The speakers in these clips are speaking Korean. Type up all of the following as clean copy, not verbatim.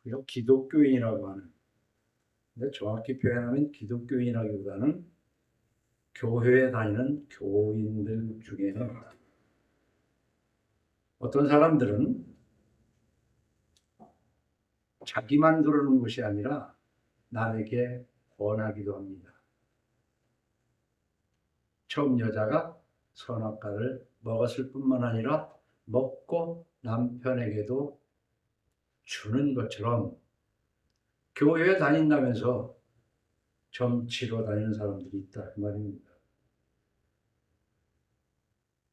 그리고 기독교인이라고 하는, 근데 정확히 표현하면 기독교인이라기보다는 교회에 다니는 교인들 중에는 어떤 사람들은 자기만 그러는 것이 아니라 남에게 권하기도 합니다. 처음 여자가 선악과를 먹었을 뿐만 아니라 먹고 남편에게도 주는 것처럼 교회에 다닌다면서 점치러 다니는 사람들이 있다 그 말입니다.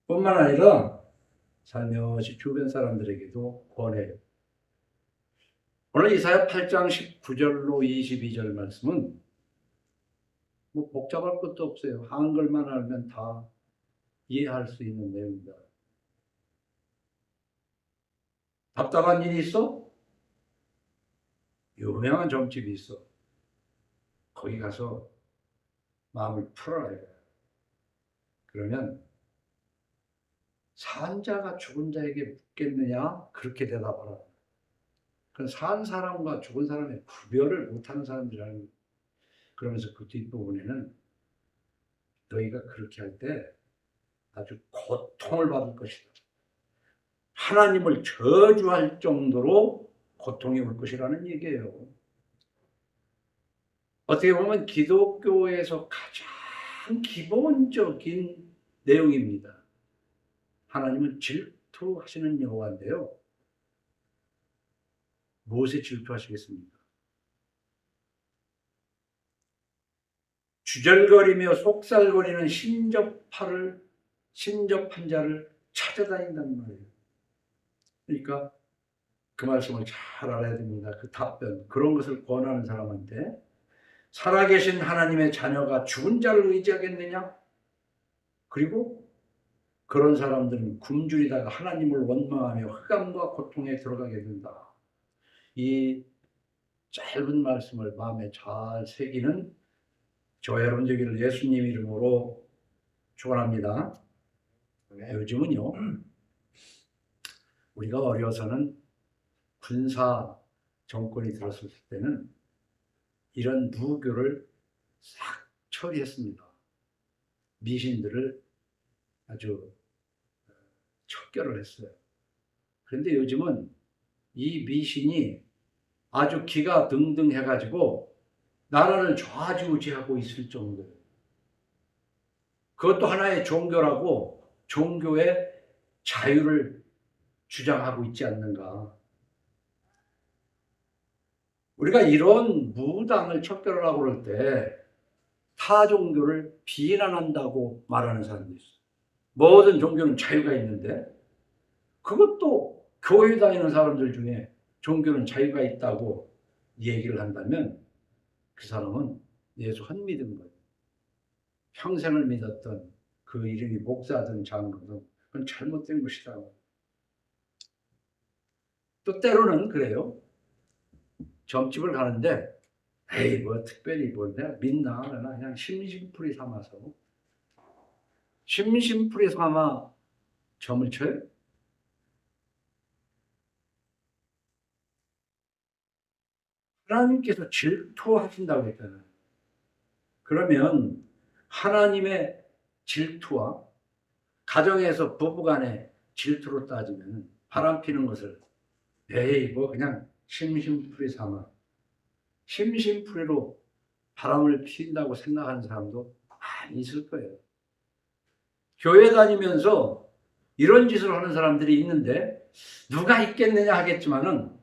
뿐만 아니라 살며시 주변 사람들에게도 권해요. 오늘 이사야 8장 19절로 22절 말씀은 뭐 복잡할 것도 없어요. 한글만 알면 다 이해할 수 있는 내용입니다. 답답한 일이 있어? 유명한 점집이 있어. 거기 가서 마음을 풀어라. 그러면 산 자가 죽은 자에게 묻겠느냐? 그렇게 대답하라. 그건 산 사람과 죽은 사람의 구별을 못하는 사람들이라는 거예요. 그러면서 그 뒷부분에는 너희가 그렇게 할 때 아주 고통을 받을 것이다. 하나님을 저주할 정도로 고통이 올 것이라는 얘기예요. 어떻게 보면 기독교에서 가장 기본적인 내용입니다. 하나님은 질투하시는 여호와인데요. 무엇에 질투하시겠습니까? 주절거리며 속살거리는 신접한 자를 찾아다닌단 말이에요. 그러니까 그 말씀을 잘 알아야 됩니다. 그 답변, 그런 것을 권하는 사람한테 살아계신 하나님의 자녀가 죽은 자를 의지하겠느냐? 그리고 그런 사람들은 굶주리다가 하나님을 원망하며 흑암과 고통에 들어가게 된다. 이 짧은 말씀을 마음에 잘 새기는 저 여러분 되기를 예수님 이름으로 축원합니다. 요즘은요, 우리가 어려서는 군사 정권이 들었을 때는 이런 무교를 싹 처리했습니다. 미신들을 아주 척결을 했어요. 그런데 요즘은 이 미신이 아주 기가 등등해가지고 나라를 좌지우지하고 있을 정도예요. 그것도 하나의 종교라고 종교의 자유를 주장하고 있지 않는가. 우리가 이런 무당을 척결하려고 그럴 때 타 종교를 비난한다고 말하는 사람도 있어요. 모든 종교는 자유가 있는데 그것도 교회 다니는 사람들 중에 종교는 자유가 있다고 얘기를 한다면 그 사람은 예수 안 믿은 거예요. 평생을 믿었던 그 이름이 목사든 장로든 그건 잘못된 것이다. 또 때로는 그래요. 점집을 가는데 에이 뭐 특별히 뭘 내가 믿나 그냥 심심풀이 삼아서 심심풀이 삼아 점을 쳐요. 하나님께서 질투하신다고 했잖아요. 그러면 하나님의 질투와 가정에서 부부간의 질투로 따지면 바람 피는 것을 에이 뭐 그냥 심심풀이 삼아 심심풀이로 바람을 피운다고 생각하는 사람도 많이 있을 거예요. 교회 다니면서 이런 짓을 하는 사람들이 있는데 누가 있겠느냐 하겠지만은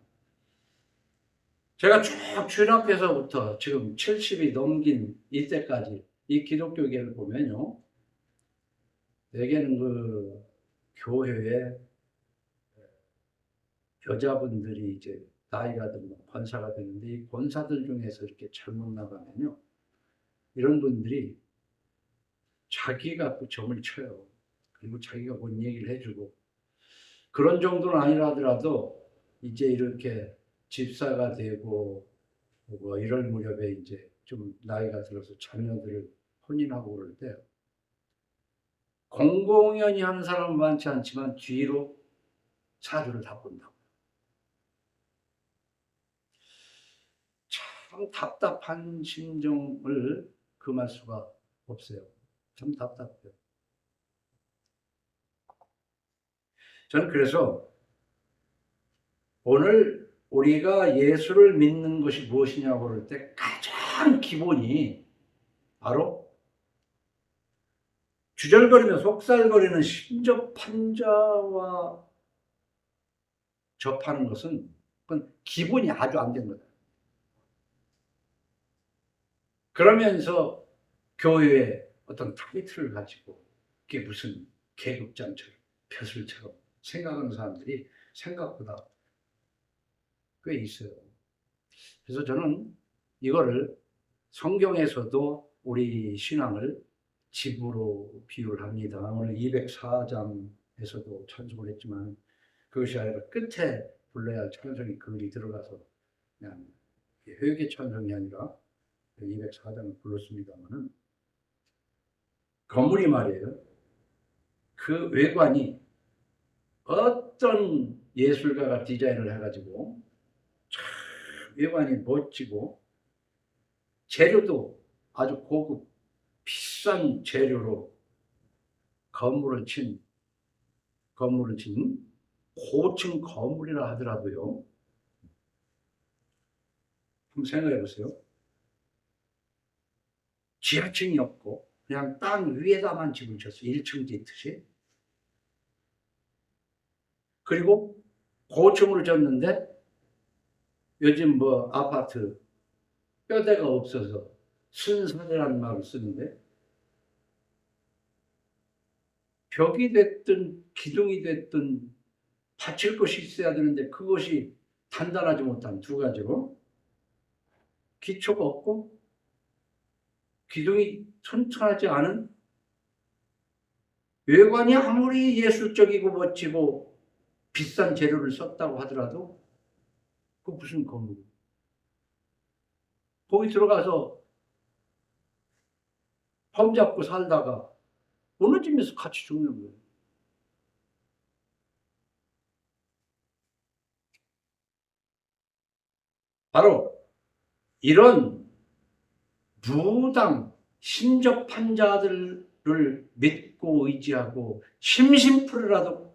제가 쭉 주일학교에서부터 지금 70이 넘긴 이때까지 이 기독교계를 보면요. 대개는 그 교회에 여자분들이 이제 나이가 들면 권사가 되는데 이 권사들 중에서 이렇게 잘못 나가면요. 이런 분들이 자기가 또 점을 쳐요. 그리고 자기가 뭔 얘기를 해주고 그런 정도는 아니라 하더라도 이제 이렇게 집사가 되고 뭐 이럴 무렵에 이제 좀 나이가 들어서 자녀들을 혼인하고 그럴 때 공공연히 하는 사람은 많지 않지만 뒤로 사주를 다 본다고. 참 답답한 심정을 금할 수가 없어요. 참 답답해요. 저는 그래서 오늘 우리가 예수를 믿는 것이 무엇이냐고 그럴 때 가장 기본이 바로 주절거리며 속살거리는 신접한 자와 접하는 것은 그건 기본이 아주 안 된 거다. 그러면서 교회의 어떤 타이틀을 가지고 그게 무슨 계급장처럼 벼슬처럼 생각하는 사람들이 생각보다 꽤 있어요. 그래서 저는 이거를 성경에서도 우리 신앙을 집으로 비유를 합니다. 오늘 204장에서도 찬송을 했지만 그것이 아니라 끝에 불러야 할 찬송이 글이 들어가서 그냥 회개 찬송이 아니라 204장을 불렀습니다만은 건물이 말이에요. 그 외관이 어떤 예술가가 디자인을 해가지고 참 외관이 멋지고 재료도 아주 고급 비싼 재료로 건물을 친 고층 건물이라 하더라도요. 한번 생각해 보세요. 지하층이 없고 그냥 땅 위에다만 집을 쳤어요. 1층 짓듯이. 그리고 고층으로 졌는데 요즘 뭐 아파트 뼈대가 없어서 순살이라는 말을 쓰는데 벽이 됐든 기둥이 됐든 받칠 것이 있어야 되는데 그것이 단단하지 못한 두 가지로 기초가 없고 기둥이 튼튼하지 않은 외관이 아무리 예술적이고 멋지고 비싼 재료를 썼다고 하더라도 그 무슨 건물 거기 들어가서 폼 잡고 살다가 어느 집에서 같이 죽는 거예요. 바로 이런 무당 신접한 자들을 믿고 의지하고 심심풀이라도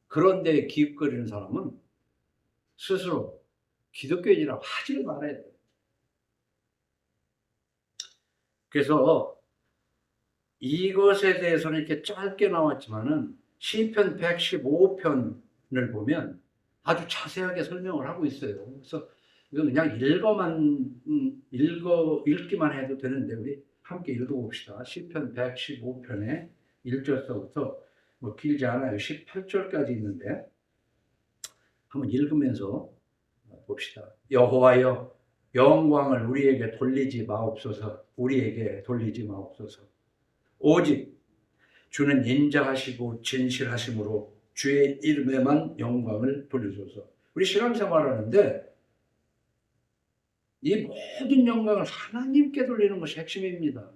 그런 데에 기웃거리는 사람은 스스로 기독교인이라고 하지를 말아야 돼요. 그래서 이것에 대해서는 이렇게 짧게 나왔지만은 시편 115편을 보면 아주 자세하게 설명을 하고 있어요. 그래서 이거 그냥 읽기만 해도 되는데 우리 함께 읽어봅시다. 시편 115편의 1절서부터 뭐 길지 않아요. 18절까지 있는데 한번 읽으면서 봅시다. 여호와여 영광을 우리에게 돌리지 마옵소서. 우리에게 돌리지 마옵소서. 오직 주는 인자하시고 진실하심으로 주의 이름에만 영광을 돌리소서. 우리 신앙생활 하는데 이 모든 영광을 하나님께 돌리는 것이 핵심입니다.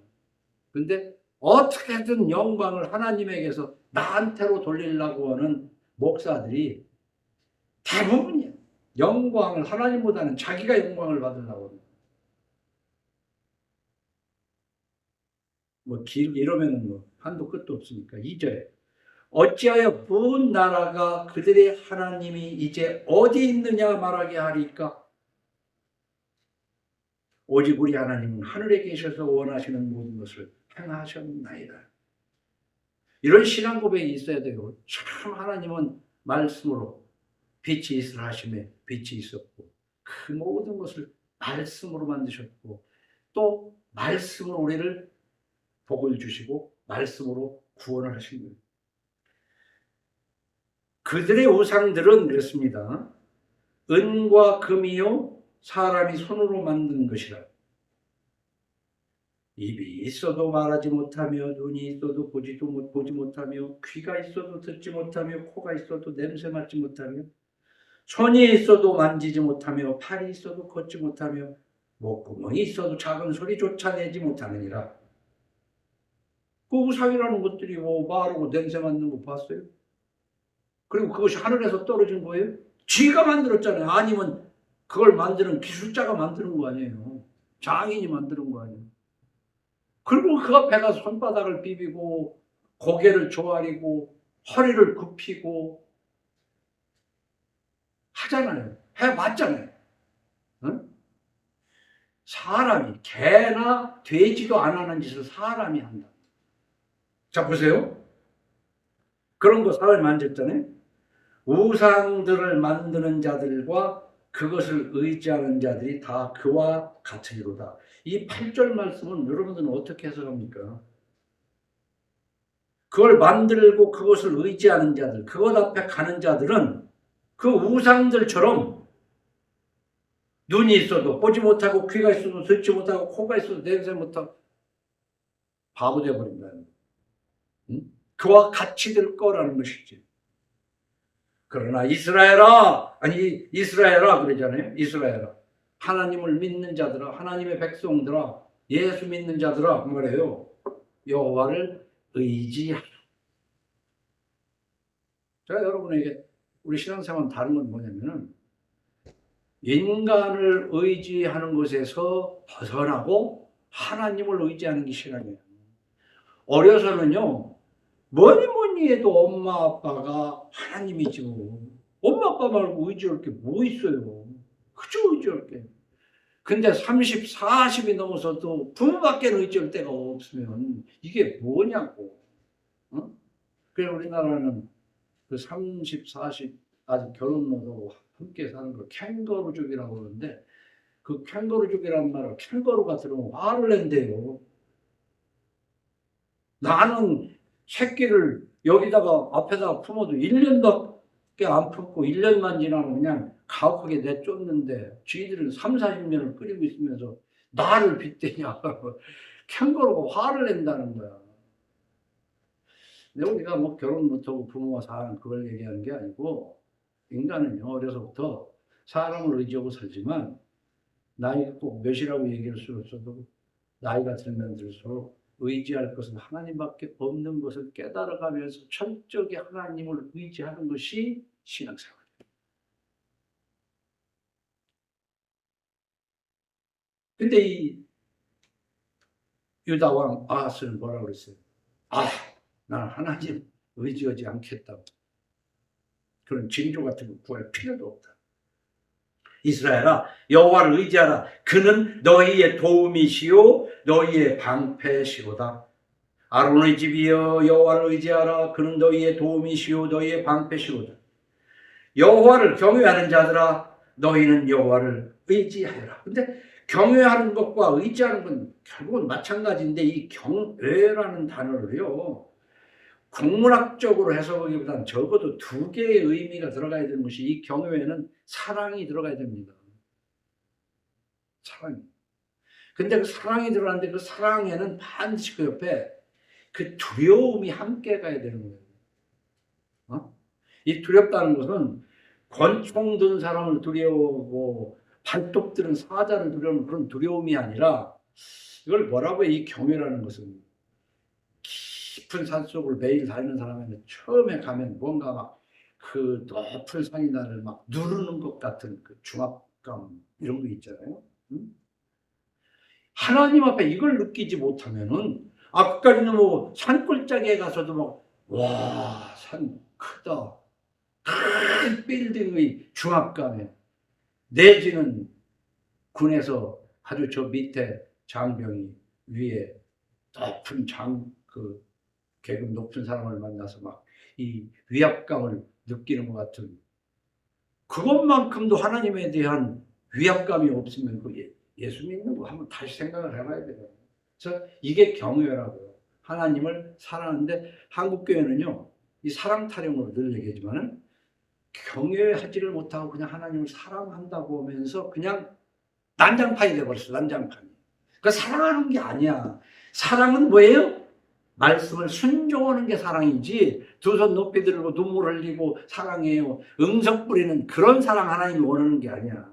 그런데 어떻게든 영광을 하나님에게서 나한테로 돌리려고 하는 목사들이 대부분이에요. 영광을 하나님보다는 자기가 영광을 받으려고 합니다. 뭐 길게 이러면은 뭐 한도 끝도 없으니까 2절 어찌하여 온 나라가 그들의 하나님이 이제 어디 있느냐 말하게 하리까? 오직 우리 하나님은 하늘에 계셔서 원하시는 모든 것을 행하셨나이다. 이런 신앙 고백이 있어야 되고 참 하나님은 말씀으로 빛이 있으라 하심에 빛이 있었고 그 모든 것을 말씀으로 만드셨고 또 말씀으로 우리를 복을 주시고 말씀으로 구원을 하신 거예요. 그들의 우상들은 그랬습니다. 은과 금이요 사람이 손으로 만든 것이라. 입이 있어도 말하지 못하며 눈이 있어도 보지 못하며 귀가 있어도 듣지 못하며 코가 있어도 냄새 맡지 못하며 손이 있어도 만지지 못하며 팔이 있어도 걷지 못하며 목구멍이 있어도 작은 소리조차 내지 못하느니라. 그 우상이라는 것들이 뭐 말하고 냄새 맡는 거 봤어요? 그리고 그것이 하늘에서 떨어진 거예요? 쥐가 만들었잖아요. 아니면 그걸 만드는 기술자가 만드는 거 아니에요. 장인이 만드는 거 아니에요. 그리고 그 앞에 가서 손바닥을 비비고 고개를 조아리고 허리를 굽히고 하잖아요. 해봤잖아요. 응? 사람이 개나 돼지도 안 하는 짓을 사람이 한다. 자 보세요. 그런 거 사람이 만졌잖아요. 우상들을 만드는 자들과 그것을 의지하는 자들이 다 그와 같으리로다. 이 8절 말씀은 여러분들은 어떻게 해석합니까? 그걸 만들고 그것을 의지하는 자들, 그것 앞에 가는 자들은 그 우상들처럼 눈이 있어도 보지 못하고 귀가 있어도 듣지 못하고 코가 있어도 냄새 못하고 바보 되어버린다는 거예요. 응? 그와 같이 될 거라는 것이지. 그러나 이스라엘아, 아니 이스라엘아 그러잖아요. 이스라엘아. 하나님을 믿는 자들아, 하나님의 백성들아, 예수 믿는 자들아 그 말이에요. 여호와를 의지하라. 제가 여러분에게 우리 신앙생활 다른 건 뭐냐면은 인간을 의지하는 것에서 벗어나고 하나님을 의지하는 게 신앙이에요. 어려서는요, 뭐니 해도 엄마 아빠가 하나님이죠. 엄마 아빠 말고 의지할 게 뭐 있어요. 그저 의지할 게. 근데 30, 40이 넘어서도 부모밖에 의지할 데가 없으면 이게 뭐냐고. 어? 그래서 우리나라는 그 30, 40 아직 결혼 못하고 함께 사는 걸 캥거루족이라고 그러는데 그 캥거루족이라는 말을 캥거루가 들으면 화를 낸대요. 나는 새끼를 여기다가 앞에다가 품어도 1년밖에 안 품고 1년만 지나면 그냥 가혹하게 내쫓는데 쥐들은 3, 40년을 끓이고 있으면서 나를 빗대냐. 캥거루가 화를 낸다는 거야. 근데 우리가 뭐 결혼 못하고 부모가 사는 그걸 얘기하는 게 아니고 인간은요 어려서부터 사람을 의지하고 살지만 나이가 꼭 몇이라고 얘기할 수 없어도 나이가 들면 들수록 의지할 것은 하나님밖에 없는 것을 깨달아가면서 철저하게 하나님을 의지하는 것이 신앙생활이에요. 근데 이 유다 왕 아하스는 뭐라고 그랬어요? 아, 난 하나님 의지하지 않겠다고. 그런 징조 같은 거 구할 필요도 없다. 이스라엘아 여호와를 의지하라. 그는 너희의 도움이시요 너희의 방패시로다. 아론의 집이여 여호와를 의지하라. 그는 너희의 도움이시요 너희의 방패시로다. 여호와를 경외하는 자들아 너희는 여호와를 의지하여라. 근데 경외하는 것과 의지하는 건 결국은 마찬가지인데 이 경외라는 단어를요 국문학적으로 해석하기보다는 적어도 두 개의 의미가 들어가야 되는 것이 이 경외에는 사랑이 들어가야 됩니다. 사랑이. 근데 그 사랑이 들어가는데 그 사랑에는 반드시 그 옆에 그 두려움이 함께 가야 되는 거예요. 어? 이 두렵다는 것은 권총 든 사람을 두려워하고 발톱 들은 사자를 두려워하는 그런 두려움이 아니라 이걸 뭐라고 해? 이 경외라는 것은 깊은 산속을 매일 다니는 사람에는 처음에 가면 뭔가 막 그 높은 산이 나를 막 누르는 것 같은 그 중압감 이런 거 있잖아요. 응? 하나님 앞에 이걸 느끼지 못하면은 아까까지는 뭐 산골짜기에 가서도 막 와, 산 크다. 큰 빌딩의 중압감에 내지는 군에서 아주 저 밑에 장병이 위에 높은 그 계급 높은 사람을 만나서 막 이 위압감을 느끼는 것 같은 그것만큼도 하나님에 대한 위압감이 없으면 그 예수 믿는 거 한번 다시 생각을 해봐야 돼요. 그래서 이게 경외라고요. 하나님을 사랑하는데 한국 교회는요 이 사랑 타령으로 늘 얘기하지만은 경외하지를 못하고 그냥 하나님을 사랑한다고 하면서 그냥 난장판이 돼버렸어. 난장판이. 그 사랑하는 게 아니야. 사랑은 뭐예요? 말씀을 순종하는 게 사랑이지 두 손 높이 들고 눈물 흘리고 사랑해요. 응석 부리는 그런 사랑 하나님이 원하는 게 아니야.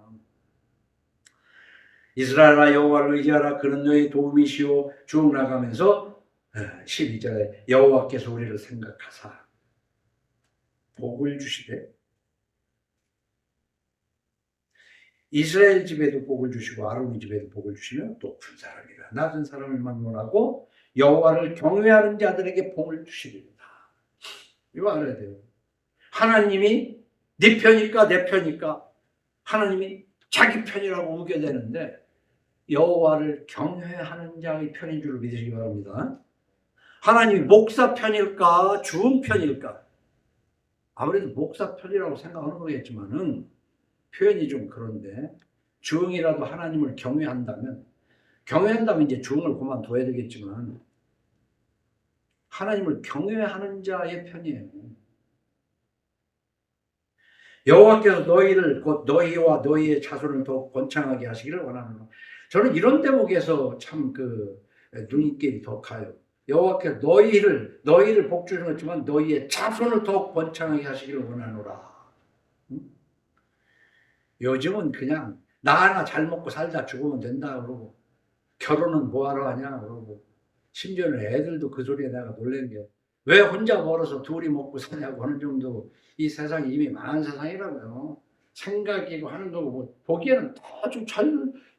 이스라엘아 여호와를 의지하라. 그는 너의 도움이시오. 쭉 나가면서 12절에 여호와께서 우리를 생각하사 복을 주시되 이스라엘 집에도 복을 주시고 아론의 집에도 복을 주시며 높은 사람이라 낮은 사람을 막론하고 여호와를 경외하는 자들에게 복을 주시리로다. 이거 알아야 돼요. 하나님이 네 편일까 내 편일까? 하나님이 자기 편이라고 우겨대는데 여호와를 경외하는 자의 편인 줄 믿으시기 바랍니다. 하나님이 목사 편일까 주은 편일까? 아무래도 목사 편이라고 생각하는 거겠지만은 표현이 좀 그런데 주응이라도 하나님을 경외한다면 이제 주응을 그만둬야 되겠지만 하나님을 경외하는 자의 편이에요. 여호와께서 너희를 곧 너희와 너희의 자손을 더욱 번창하게 하시기를 원하노라. 저는 이런 대목에서 참 눈길이 더 가요. 여호와께서 너희를 복 주는 것지만 너희의 자손을 더욱 번창하게 하시기를 원하노라. 요즘은 그냥 나 하나 잘 먹고 살다 죽으면 된다 그러고 결혼은 뭐하러 하냐 그러고 심지어는 애들도 그 소리에 내가 놀란 게 왜 혼자 벌어서 둘이 먹고 사냐고 하는 정도 이 세상이 이미 망한 세상이라고요. 생각이고 하는 거고 뭐 보기에는 아주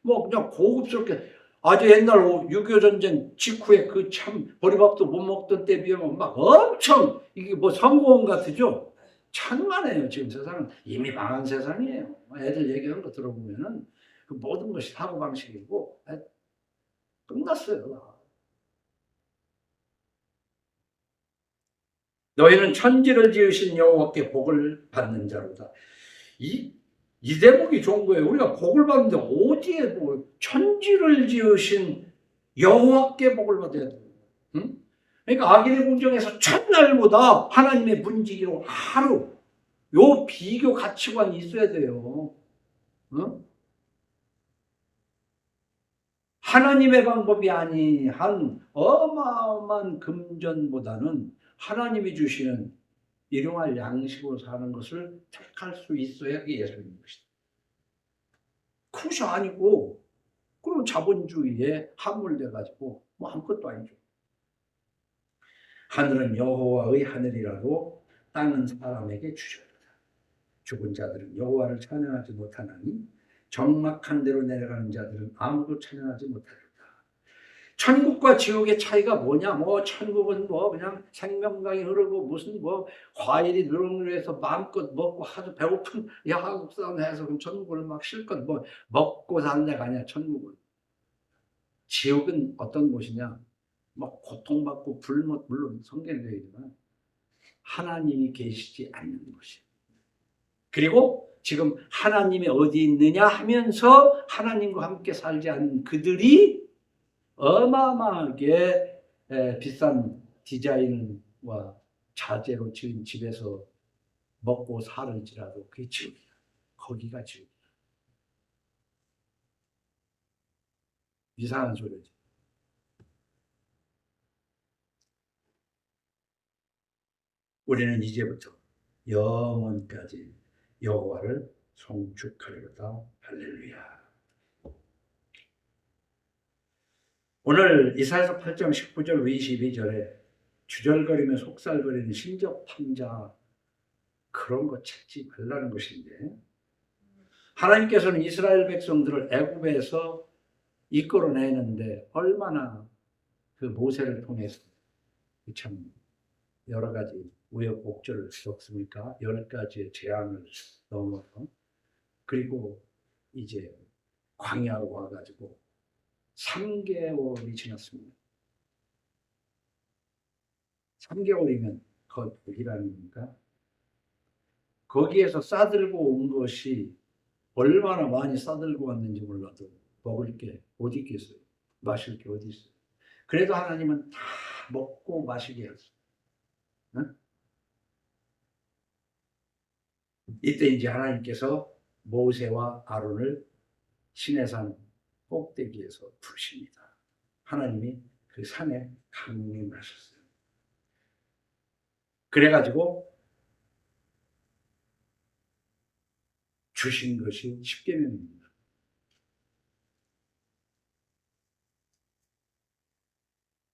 뭐 그냥 고급스럽게 아주 옛날 6.25 전쟁 직후에 그 참 보리밥도 못 먹던 때 비하면 막 엄청 이게 뭐 성공원 같으죠. 천만에요. 지금 세상은 이미 망한 세상이에요. 애들 얘기하는 거 들어보면은 그 모든 것이 사고방식이고 끝났어요. 너희는 천지를 지으신 여호와께 복을 받는 자로다. 이 대목이 좋은 거예요. 우리가 복을 받는데 어디에 뭐 천지를 지으신 여호와께 복을 받아야 돼요. 응? 그러니까 악인의 궁정에서 첫날보다 하나님의 문지기로 하루 요 비교 가치관이 있어야 돼요. 응? 하나님의 방법이 아니한 어마어마한 금전보다는 하나님이 주시는 일용할 양식으로 사는 것을 택할 수 있어야 그게 예수님인 것이다. 그것이 아니고 그럼 자본주의에 함몰돼가지고 뭐 아무것도 아니죠. 하늘은 여호와의 하늘이라도 땅은 사람에게 주셨다. 죽은 자들은 여호와를 찬양하지 못하나니 적막한 데로 내려가는 자들은 아무도 찬양하지 못하리라. 천국과 지옥의 차이가 뭐냐? 뭐 천국은 뭐 그냥 생명강이 흐르고 무슨 뭐 과일이 누렁누렁해서 마음껏 먹고 하도 배고픈 야국 싸움 해서 그럼 천국을 막 실컷 뭐 먹고 사는 데가 아니야. 천국은. 지옥은 어떤 곳이냐? 뭐 고통받고 물론 성경에 되어 있지만 하나님이 계시지 않는 곳이에요. 그리고 지금 하나님이 어디 있느냐 하면서 하나님과 함께 살지 않는 그들이 어마어마하게 비싼 디자인과 자재로 지은 집에서 먹고 살을지라도 그게 지옥이야. 거기가 지옥이야. 이상한 소리지. 우리는 이제부터 영원까지 여호와를 송축하리로다. 할렐루야. 오늘 이사야서 8장 19절 22절에 주절거리며 속살거리는 신접함자 그런 거 찾지 말라는 것인데 하나님께서는 이스라엘 백성들을 애굽에서 이끌어내는데 얼마나 그 모세를 통해서 참 여러 가지 우여곡절을 겪습니까? 10가지의 재앙을 넘어서 그리고 이제 광야로 와가지고 3개월이 지났습니다. 3개월이면 거의 복이라는 겁니까? 거기에서 싸들고 온 것이 얼마나 많이 싸들고 왔는지 몰라도 먹을 게 어디 있겠어요? 마실 게 어디 있어요? 그래도 하나님은 다 먹고 마시게 했어요. 응? 이때 이제 하나님께서 모세와 아론을 시내산 꼭대기에서 부르십니다. 하나님이 그 산에 강림하셨어요. 그래가지고 주신 것이 십계명입니다.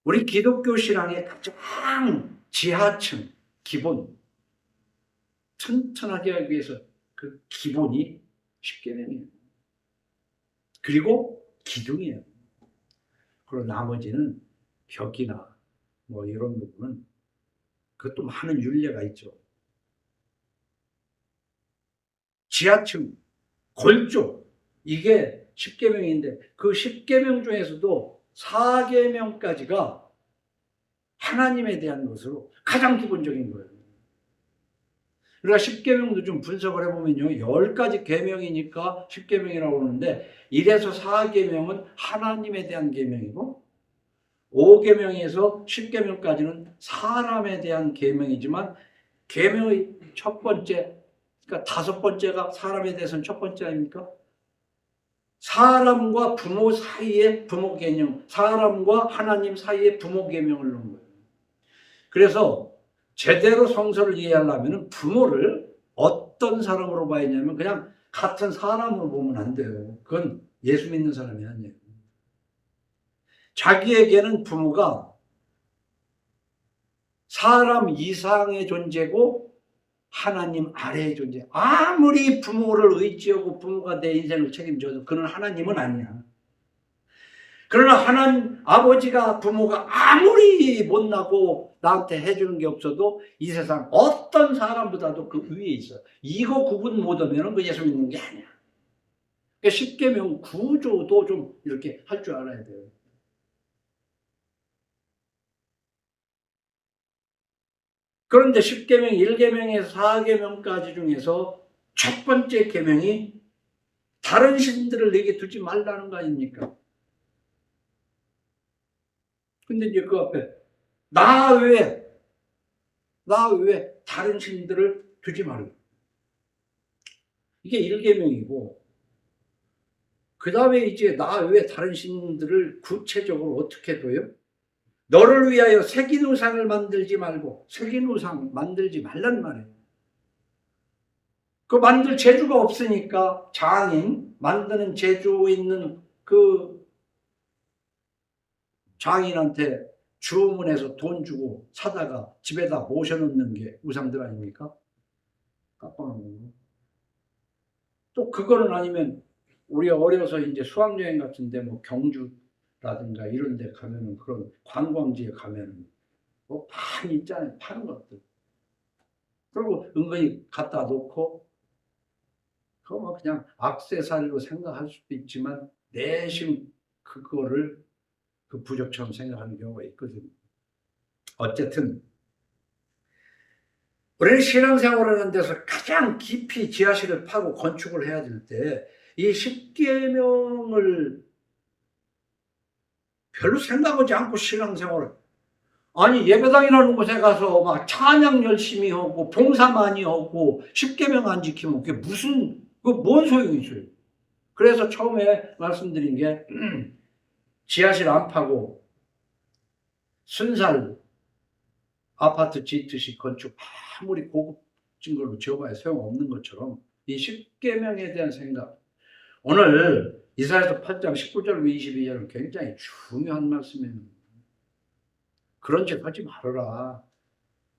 우리 기독교 신앙의 가장 지하층, 기본, 튼튼하게 하기 위해서 그 기본이 십계명이에요. 그리고 기둥이에요. 그리고 나머지는 벽이나 뭐 이런 부분은 그것도 많은 윤례가 있죠. 지하층, 골조, 이게 10계명인데 그 10계명 중에서도 4계명까지가 하나님에 대한 것으로 가장 기본적인 거예요. 그러니까 10계명도 좀 분석을 해보면요, 10가지 계명이니까 10계명이라고 하는데 1에서 4계명은 하나님에 대한 계명이고 5계명에서 10계명까지는 사람에 대한 계명이지만 계명의 첫 번째, 그러니까 5번째가 사람에 대해서는 첫 번째 아닙니까? 사람과 부모 사이의 부모 개념, 사람과 하나님 사이의 부모 계명을 넣은 거예요. 그래서 제대로 성서를 이해하려면 부모를 어떤 사람으로 봐야 하냐면 그냥 같은 사람으로 보면 안 돼요. 그건 예수 믿는 사람이 아니에요. 자기에게는 부모가 사람 이상의 존재고 하나님 아래의 존재. 아무리 부모를 의지하고 부모가 내 인생을 책임져도 그는 하나님은 아니야. 그러나 하나님 아버지가 부모가 아무리 못나고 나한테 해주는 게 없어도 이 세상 어떤 사람보다도 그 위에 있어. 이거 구분 못하면 그 예수 믿는 게 아니야. 그러니까 십계명 구조도 좀 이렇게 할 줄 알아야 돼요. 그런데 10계명, 1계명에서 4계명까지 중에서 첫 번째 계명이 다른 신들을 내게 두지 말라는 거 아닙니까? 근데 이제 그 앞에 나 외에 다른 신들을 두지 말라. 이게 1계명이고 그 다음에 이제 나 외에 다른 신들을 구체적으로 어떻게 둬요? 너를 위하여 새긴 우상을 만들지 말고 새긴 우상 만들지 말란 말이에요. 그 만들 재주가 없으니까 장인, 만드는 재주 있는 그 장인한테 주문해서 돈 주고 사다가 집에다 모셔놓는 게 우상들 아닙니까? 깜빡하는 거. 또 그거는 아니면 우리 어려서 이제 수학여행 같은데 뭐 경주라든가 이런 데 가면은 그런 관광지에 가면은 뭐 많이 있잖아요. 파는 것들. 그리고 은근히 갖다 놓고 그거 뭐 그냥 액세서리로 생각할 수도 있지만 내심 그거를 그 부적처럼 생각하는 경우가 있거든요. 어쨌든 우리는 신앙생활하는 데서 가장 깊이 지하실을 파고 건축을 해야 될 때 이 십계명을 별로 생각하지 않고 신앙생활을 아니 예배당이라는 곳에 가서 막 찬양 열심히 하고 봉사 많이 하고 십계명 안 지키면 그게 무슨 그 뭔 소용이 있어요. 그래서 처음에 말씀드린 게 지하실 안 파고 순살 아파트 짓듯이 건축 아무리 고급진 걸로 지어봐야 소용없는 것처럼 이 십계명에 대한 생각 오늘 이사야서 8장 19절로 22절은 굉장히 중요한 말씀이에요. 그런 짓 하지 말아라.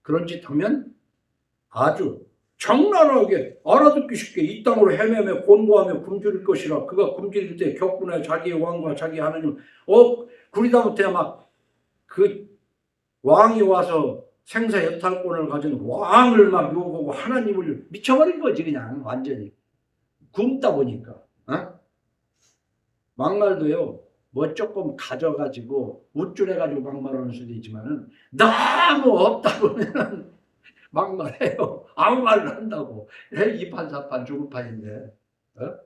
그런 짓 하면 아주 적나라하게 알아듣기 쉽게 이 땅으로 헤매며 곤고하며 굶주릴 것이라. 그가 굶주릴 때 격분하여 자기의 왕과 자기 하나님 구리다 못해 막 그 왕이 와서 생사 여탈권을 가진 왕을 막 욕하고 하나님을 미쳐버린 거지 그냥 완전히 굶다 보니까. 어? 막말도요 뭐 조금 가져가지고 우쭐해가지고 막말하는 수도 있지만은 너무 없다 보면은 막말해요. 아무 말을 한다고. 이판사판 죽을 판인데. 어?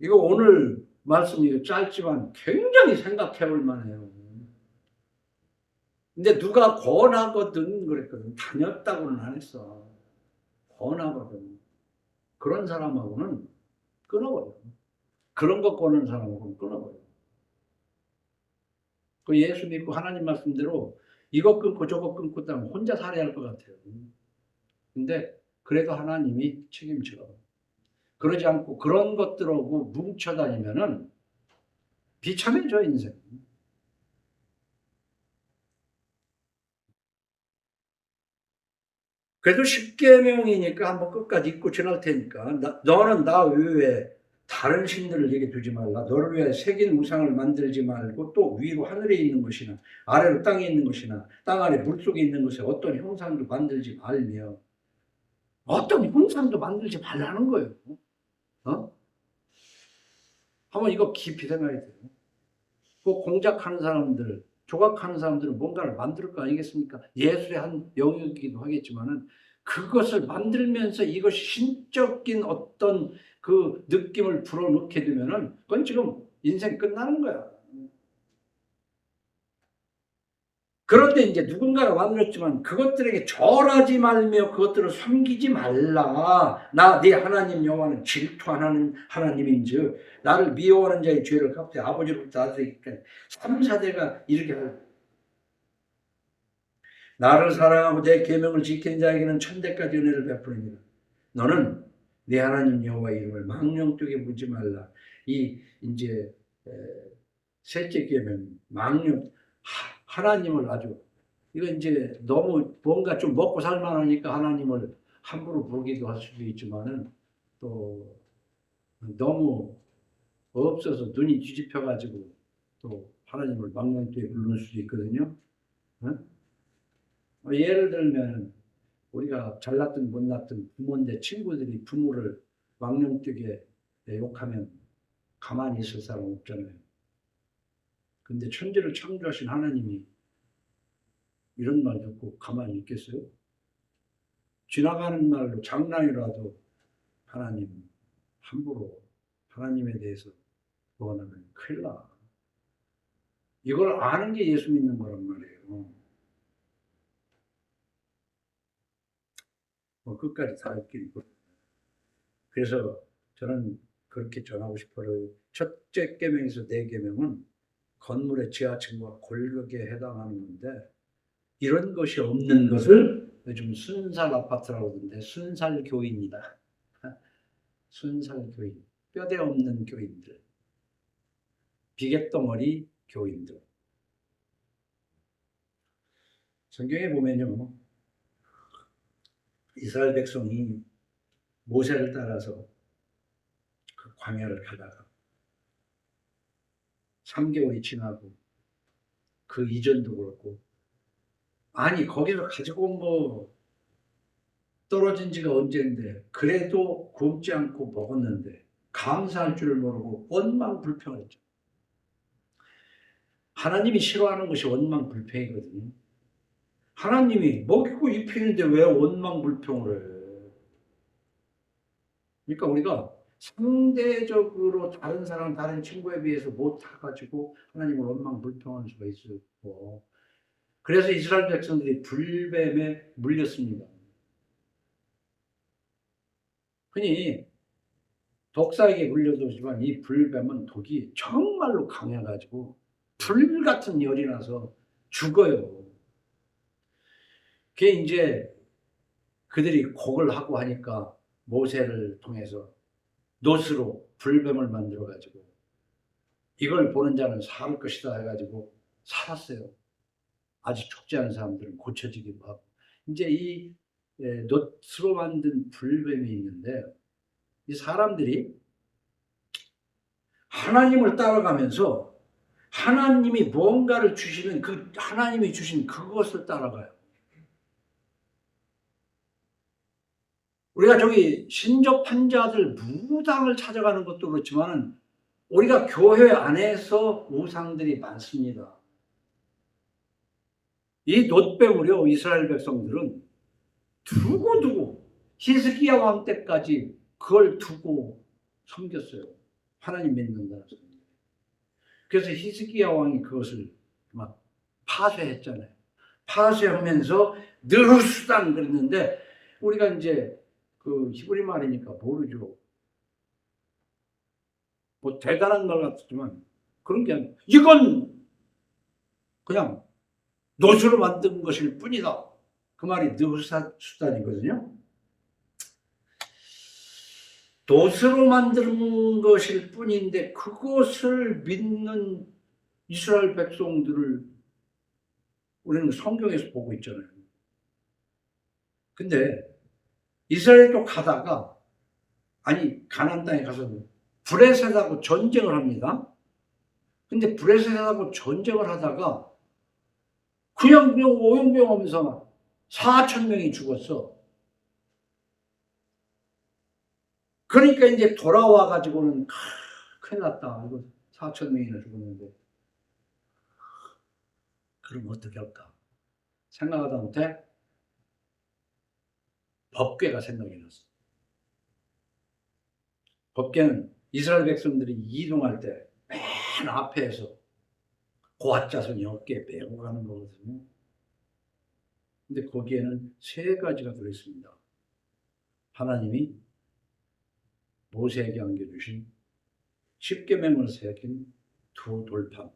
이거 오늘 말씀이 짧지만 굉장히 생각해 볼 만해요. 근데 누가 권하거든 그랬거든. 다녔다고는 안 했어. 권하거든. 그런 사람하고는 끊어버려. 그런 거 권하는 사람하고는 끊어버려. 그 예수 믿고 하나님 말씀대로 이거 끊고 저거 끊고 따면 혼자 살아야 할 것 같아요. 근데 그래도 하나님이 책임져. 그러지 않고 그런 것들하고 뭉쳐 다니면은 비참해져 인생. 그래도 십계명이니까 한번 끝까지 읽고 지날 테니까 너는 나 외에 다른 신들을 내게 두지 말라. 너를 위하여 새긴 우상을 만들지 말고 또 위로 하늘에 있는 것이나 아래로 땅에 있는 것이나 땅 아래 물속에 있는 것에 어떤 형상도 만들지 말며, 어떤 형상도 만들지 말라는 거예요. 한번 이거 깊이 생각해야 돼요. 그 공작하는 사람들, 조각하는 사람들은 뭔가를 만들 거 아니겠습니까? 예술의 한 영역이기도 하겠지만은 그것을 만들면서 이것이 신적인 어떤 그 느낌을 불어넣게 되면은 그건 지금 인생 끝나는 거야. 그런데 이제 누군가가 만들었지만 그것들에게 절하지 말며 그것들을 섬기지 말라. 나 네 하나님 여호와는 질투하는 하나님인즉 나를 미워하는 자의 죄를 갚되 아버지로부터 아들에게 3, 4대가 이렇게 할. 나를 사랑하고 내 계명을 지키는 자에게는 천대까지 은혜를 베푸느니라. 너는 네 하나님 여호와의 이름을 망령되게 묻지 말라. 이 이제 셋째 계명 망령, 하나님을 아주, 이거 이제 너무 뭔가 좀 먹고 살만하니까 하나님을 함부로 부르기도 할 수도 있지만은 또 너무 없어서 눈이 뒤집혀가지고 또 하나님을 망령되게 부르는 수도 있거든요. 예를 들면 우리가 잘났든 못났든 부모인데 친구들이 부모를 망령되게 욕하면 가만히 있을 사람 없잖아요. 근데 천지를 창조하신 하나님이 이런 말 듣고 가만히 있겠어요? 지나가는 말로 장난이라도 하나님 함부로 하나님에 대해서 원하면 큰일 나. 이걸 아는 게 예수 믿는 거란 말이에요. 끝까지 다 읽긴. 그래서 저는 그렇게 전하고 싶어요. 첫째 계명에서 네 계명은 건물의 지하층과 골격에 해당하는 건데, 이런 것이 없는 것을 요즘 순살 아파트라고 하던데 순살 교인이다. 순살 교인, 뼈대 없는 교인들, 비갯덩어리 교인들. 성경에 보면요, 이스라엘 백성이 모세를 따라서 그 광야를 가다가 3개월이 지나고 그 이전도 그렇고, 아니 거기서 가지고 온 거 떨어진 지가 언제인데 그래도 굶지 않고 먹었는데 감사할 줄 모르고 원망불평했죠. 하나님이 싫어하는 것이 원망불평이거든요. 하나님이 먹이고 입히는데 왜 원망불평을 해? 그러니까 우리가 상대적으로 다른 사람, 다른 친구에 비해서 못해가지고 하나님을 원망불평할 수가 있었고, 그래서 이스라엘 백성들이 불뱀에 물렸습니다. 흔히 독사에게 물려도지만 이 불뱀은 독이 정말로 강해가지고 불 같은 열이 나서 죽어요. 그게 이제 그들이 곡을 하고 하니까 모세를 통해서 놋으로 불뱀을 만들어가지고 이걸 보는 자는 살 것이다 해가지고 살았어요. 아직 죽지 않은 사람들은 고쳐지기도 하고. 이제 이 놋으로 만든 불뱀이 있는데, 이 사람들이 하나님을 따라가면서 하나님이 뭔가를 주시는 그 하나님이 주신 그것을 따라가요. 우리가 저기 신접한 자들 무당을 찾아가는 것도 그렇지만 우리가 교회 안에서 우상들이 많습니다. 이 놋뱀을요, 이스라엘 백성들은 두고두고 히스기야 왕 때까지 그걸 두고 섬겼어요. 하나님 믿는다는 사람. 그래서 히스기야 왕이 그것을 막 파쇄했잖아요. 파쇄하면서 느후수단 그랬는데, 우리가 이제 그 히브리 말이니까 모르죠. 뭐 대단한 말 같지만 그런 게 아니고 이건 그냥 놋으로 만든 것일 뿐이다. 그 말이 느후수단이거든요. 놋으로 만든 것일 뿐인데 그것을 믿는 이스라엘 백성들을 우리는 성경에서 보고 있잖아요. 근데 이스라엘 쪽 가다가, 아니 가나안 땅에 가서 브레셋하고 전쟁을 합니다. 근데 브레셋하고 전쟁을 하다가 그냥 오용병하면서 4천 명이 죽었어. 그러니까 이제 돌아와 가지고는 큰일 났다. 이거 4천 명이나 죽었는데 그럼 어떻게 할까? 생각하다 못해 법궤가 생각이 났어. 법궤는 이스라엘 백성들이 이동할 때 맨 앞에서 고앗자손 10개 메고 가는 거거든요. 근데 거기에는 3가지가 들어있습니다. 하나님이 모세에게 안겨주신 10계명을 새긴 2 돌판,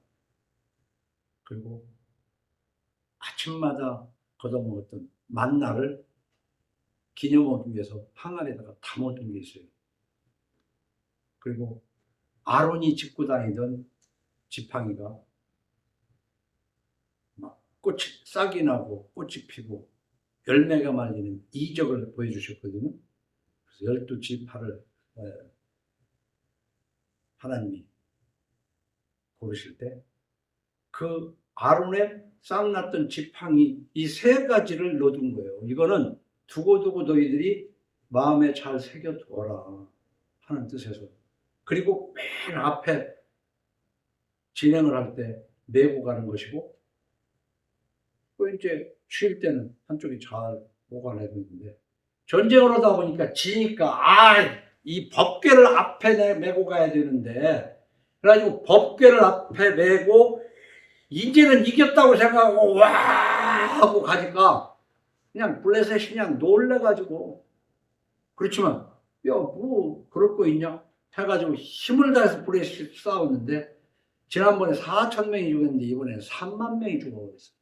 그리고 아침마다 걷어먹었던 만나를 기념하기 위해서 항아리에다가 담아둔 게 있어요. 그리고 아론이 짚고 다니던 지팡이가 막 꽃이 싹이 나고 꽃이 피고 열매가 말리는 이적을 보여주셨거든요. 그래서 12지파를 하나님이 고르실 때 그 아론의 싹 났던 지팡이 이 3가지를 넣어둔 거예요. 이거는 두고두고 너희들이 마음에 잘 새겨두어라 하는 뜻에서. 그리고 맨 앞에 진행을 할 때 메고 가는 것이고, 또 이제 쉴 때는 한쪽이 잘 보관해야 되는데, 전쟁을 하다 보니까 지니까 이 법궤를 앞에 메고 가야 되는데, 그래가지고 법궤를 앞에 메고 이제는 이겼다고 생각하고 와 하고 가니까 그냥 블레셋이 그냥 놀래가지고, 그렇지만 야 뭐 그럴 거 있냐 해가지고 힘을 다해서 블레셋이 싸웠는데, 지난번에 4천 명이 죽었는데 이번에는 3만 명이 죽어버렸어요.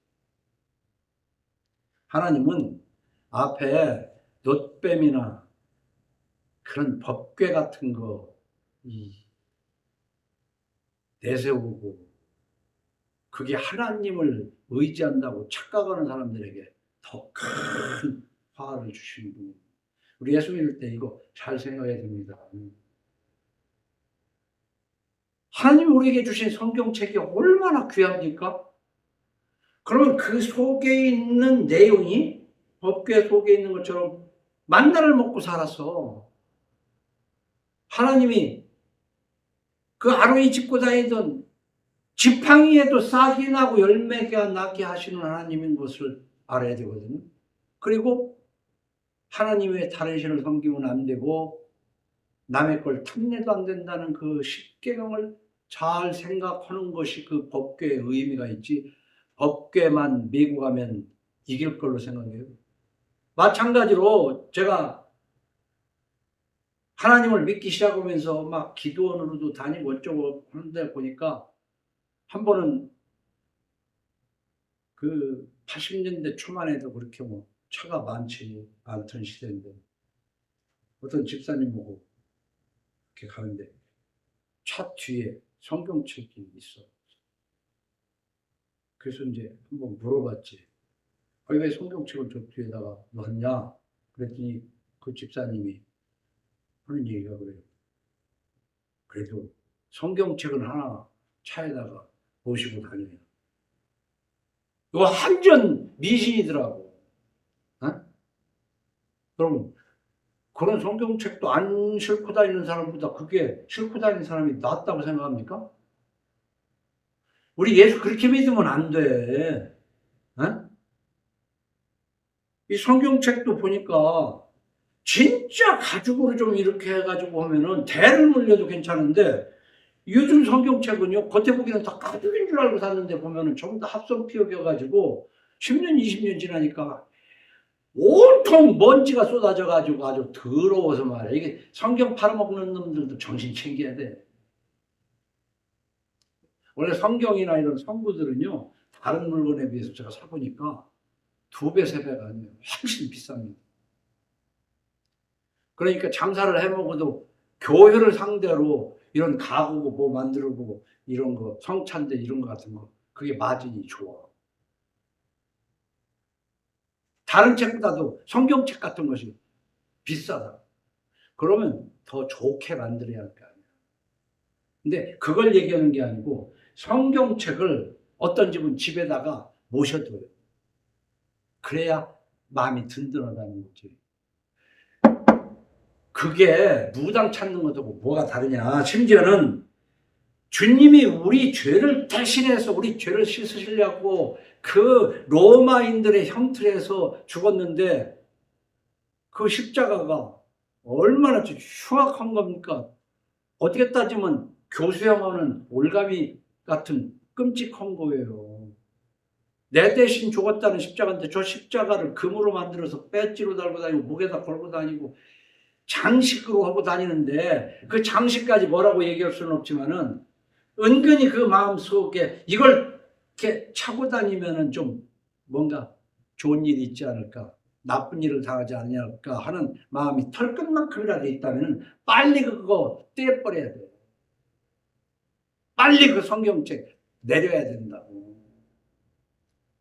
하나님은 앞에 놋뱀이나 그런 법궤 같은 거 내세우고 그게 하나님을 의지한다고 착각하는 사람들에게 더 큰 화를 주시는 분입니다. 우리 예수 믿을 때 이거 잘 생각해야 됩니다. 하나님이 우리에게 주신 성경책이 얼마나 귀합니까? 그러면 그 속에 있는 내용이 법궤 속에 있는 것처럼 만나를 먹고 살았어. 하나님이 그 아론이 짚고 다니던 지팡이에도 싹이 나고 열매가 나게 하시는 하나님인 것을 알아야 되거든요. 그리고 하나님의 다른 신을 섬기면 안 되고 남의 걸 탐내도 안 된다는 그 10계명을 잘 생각하는 것이 그 법궤의 의미가 있지, 법궤만 메고 가면 이길 걸로 생각해요. 마찬가지로 제가 하나님을 믿기 시작하면서 막 기도원으로도 다니고 어쩌고 하는데 보니까 한 번은 그 80년대 초반에도 그렇게 뭐 차가 많지 않던 시대인데 어떤 집사님 보고 이렇게 가는데 차 뒤에 성경책이 있어. 그래서 이제 한번 물어봤지. 왜 성경책을 저 뒤에다가 넣었냐? 그랬더니 그 집사님이 하는 얘기가 그래요. 그래도 성경책은 하나 차에다가 모시고 다녀요. 이거 완전 미신이더라고. 어? 그럼 그런 성경책도 안 싣고 다니는 사람보다 그게 싣고 다니는 사람이 낫다고 생각합니까? 우리 예수 그렇게 믿으면 안 돼. 어? 이 성경책도 보니까 진짜 가죽으로 좀 이렇게 해가지고 하면은 대를 물려도 괜찮은데, 요즘 성경책은요, 겉에 보기에는 다 가죽인 줄 알고 샀는데 보면은 전부 다 합성 피혁해가지고 10년, 20년 지나니까 온통 먼지가 쏟아져가지고 아주 더러워서 말이야. 이게 성경 팔아먹는 놈들도 정신 챙겨야 돼. 원래 성경이나 이런 성구들은요, 다른 물건에 비해서 제가 사보니까 2배, 3배가 아니에요. 훨씬 비쌉니다. 그러니까 장사를 해먹어도 교회를 상대로 이런 가구 뭐 만들고 이런 거, 성찬대 이런 거 같은 거, 그게 마진이 좋아. 다른 책보다도 성경책 같은 것이 비싸다. 그러면 더 좋게 만들어야 할 거 아니야. 근데 그걸 얘기하는 게 아니고 성경책을 어떤 집은 집에다가 모셔둬요. 그래야 마음이 든든하다는 거지. 그게 무당 찾는 것하고 뭐가 다르냐. 심지어는 주님이 우리 죄를 대신해서 우리 죄를 씻으시려고 그 로마인들의 형틀에서 죽었는데 그 십자가가 얼마나 흉악한 겁니까? 어떻게 따지면 교수형하는 올가미 같은 끔찍한 거예요. 내 대신 죽었다는 십자가인데 저 십자가를 금으로 만들어서 배지로 달고 다니고 목에다 걸고 다니고 장식으로 하고 다니는데 그 장식까지 뭐라고 얘기할 수는 없지만은 은근히 그 마음속에 이걸 이렇게 차고 다니면은 좀 뭔가 좋은 일이 있지 않을까, 나쁜 일을 당하지 않을까 하는 마음이 털끝만큼이라도 있다면 빨리 그거 떼버려야 돼요. 빨리 그 성경책 내려야 된다고.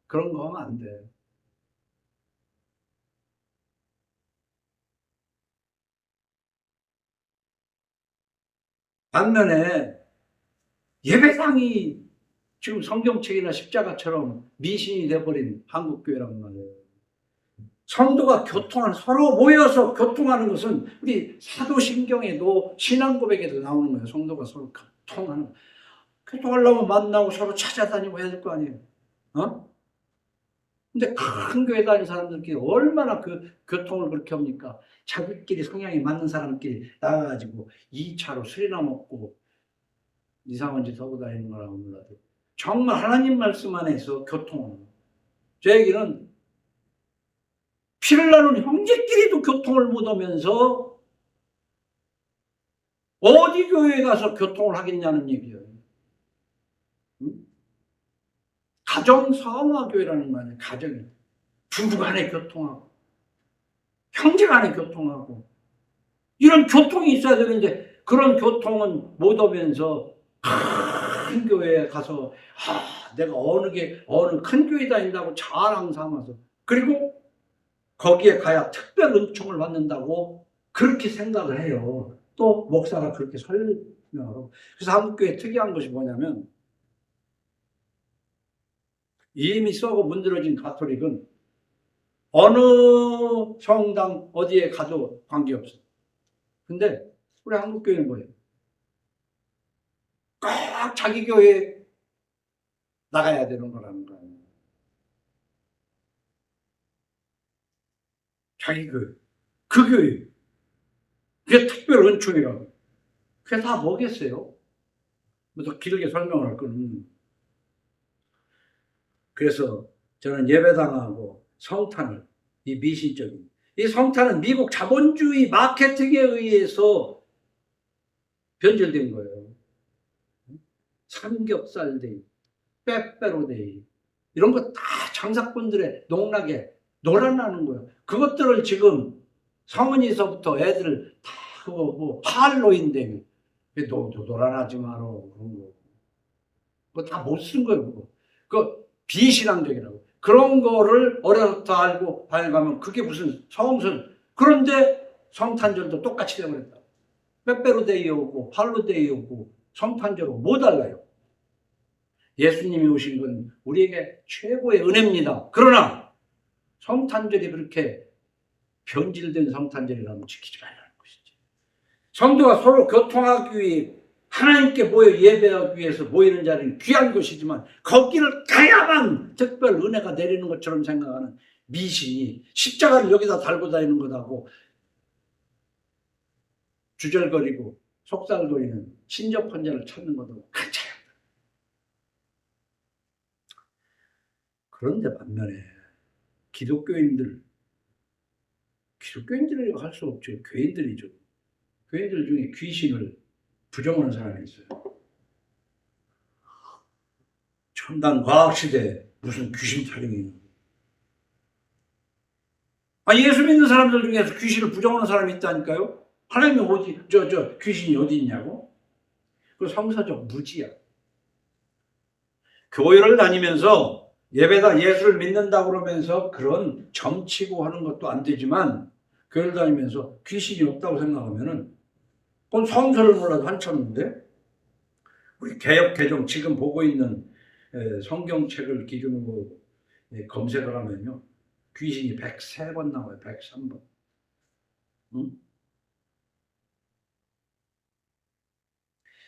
그런 거 하면 안 돼. 반면에 예배당이 지금 성경책이나 십자가처럼 미신이 돼버린 한국교회란 말이에요. 성도가 교통하는, 서로 모여서 교통하는 것은 우리 사도신경에도 신앙고백에도 나오는 거예요. 성도가 서로 교통하는. 교통하려면 만나고 서로 찾아다니고 해야 될 거 아니에요. 어? 근데 큰 교회 다니는 사람들끼리 얼마나 그 교통을 그렇게 합니까? 자기끼리 성향이 맞는 사람끼리 나가가지고 2차로 술이나 먹고 이상한 짓 하고 다니는 거라고 몰라도 정말 하나님 말씀 안에서 교통하는 거예요. 제 얘기는 피를 나눈 형제끼리도 교통을 못하면서 어디 교회에 가서 교통을 하겠냐는 얘기예요. 응? 가정성화교회라는 거 아니에요. 가정이. 부부간에 교통하고 형제간에 교통하고 이런 교통이 있어야 되는데 그런 교통은 못 오면서 큰 교회에 가서 내가 어느 큰 교회 다닌다고 자랑 삼아서 그리고 거기에 가야 특별 은총을 받는다고 그렇게 생각을 해요. 또 목사가 그렇게 설명하고. 그래서 한국교회 특이한 것이 뭐냐면 이미 썩어 문드러진 가톨릭은 어느 성당 어디에 가도 관계없어. 근데 우리 한국교회는 뭐예요? 꼭 자기 교회에 나가야 되는 거라는 거예요. 자기 교회. 그 교회. 그게 특별 은총이라고. 그게 다 뭐겠어요? 더 길게 설명을 할 거는. 그래서 저는 예배당하고 성탄을, 이 미신적인, 이 성탄은 미국 자본주의 마케팅에 의해서 변질된 거예요. 삼겹살데이, 빼빼로데이, 이런 거 다 장사꾼들의 농락에 놀아나는 거예요. 그것들을 지금 성은이서부터 애들 다 그거 뭐 할로윈데이, 놀아나지 마라 그런 거. 그거 다 못 쓴 거예요. 그거. 그 비신앙적이라고. 그런 거를 어려서부터 알고 가면 그게 무슨 성선. 그런데 성탄절도 똑같이 되어버렸다. 빼빼로데이 오고 할로데이 오고 성탄절 오고 뭐 달라요? 예수님이 오신 건 우리에게 최고의 은혜입니다. 그러나 성탄절이 그렇게 변질된 성탄절이라면 지키지 말라는 것이지. 성도가 서로 교통하기 위해 하나님께 모여 예배하기 위해서 모이는 자리는 귀한 것이지만 거기를 가야만 특별 은혜가 내리는 것처럼 생각하는 미신이 십자가를 여기다 달고 다니는 것하고 주절거리고 속살거리는 신접한 자를 찾는 것하고 큰 차이다. 그런데 반면에 기독교인들이라고 할 수 없죠. 교인들이죠. 교인들 중에 귀신을 부정하는 사람이 있어요. 첨단 과학시대에 무슨 귀신 타령이 있는 거예요. 예수 믿는 사람들 중에서 귀신을 부정하는 사람이 있다니까요. 하나님이 어디, 귀신이 어디 있냐고? 그 성사적 무지야. 교회를 다니면서 예배다 예수를 믿는다고 그러면서 그런 점치고 하는 것도 안 되지만 교회를 다니면서 귀신이 없다고 생각하면은 그건 성서를 몰라도 한참인데 우리 개역 개정 지금 보고 있는 성경책을 기준으로 검색을 하면요. 귀신이 103번 나와요. 103번. 응?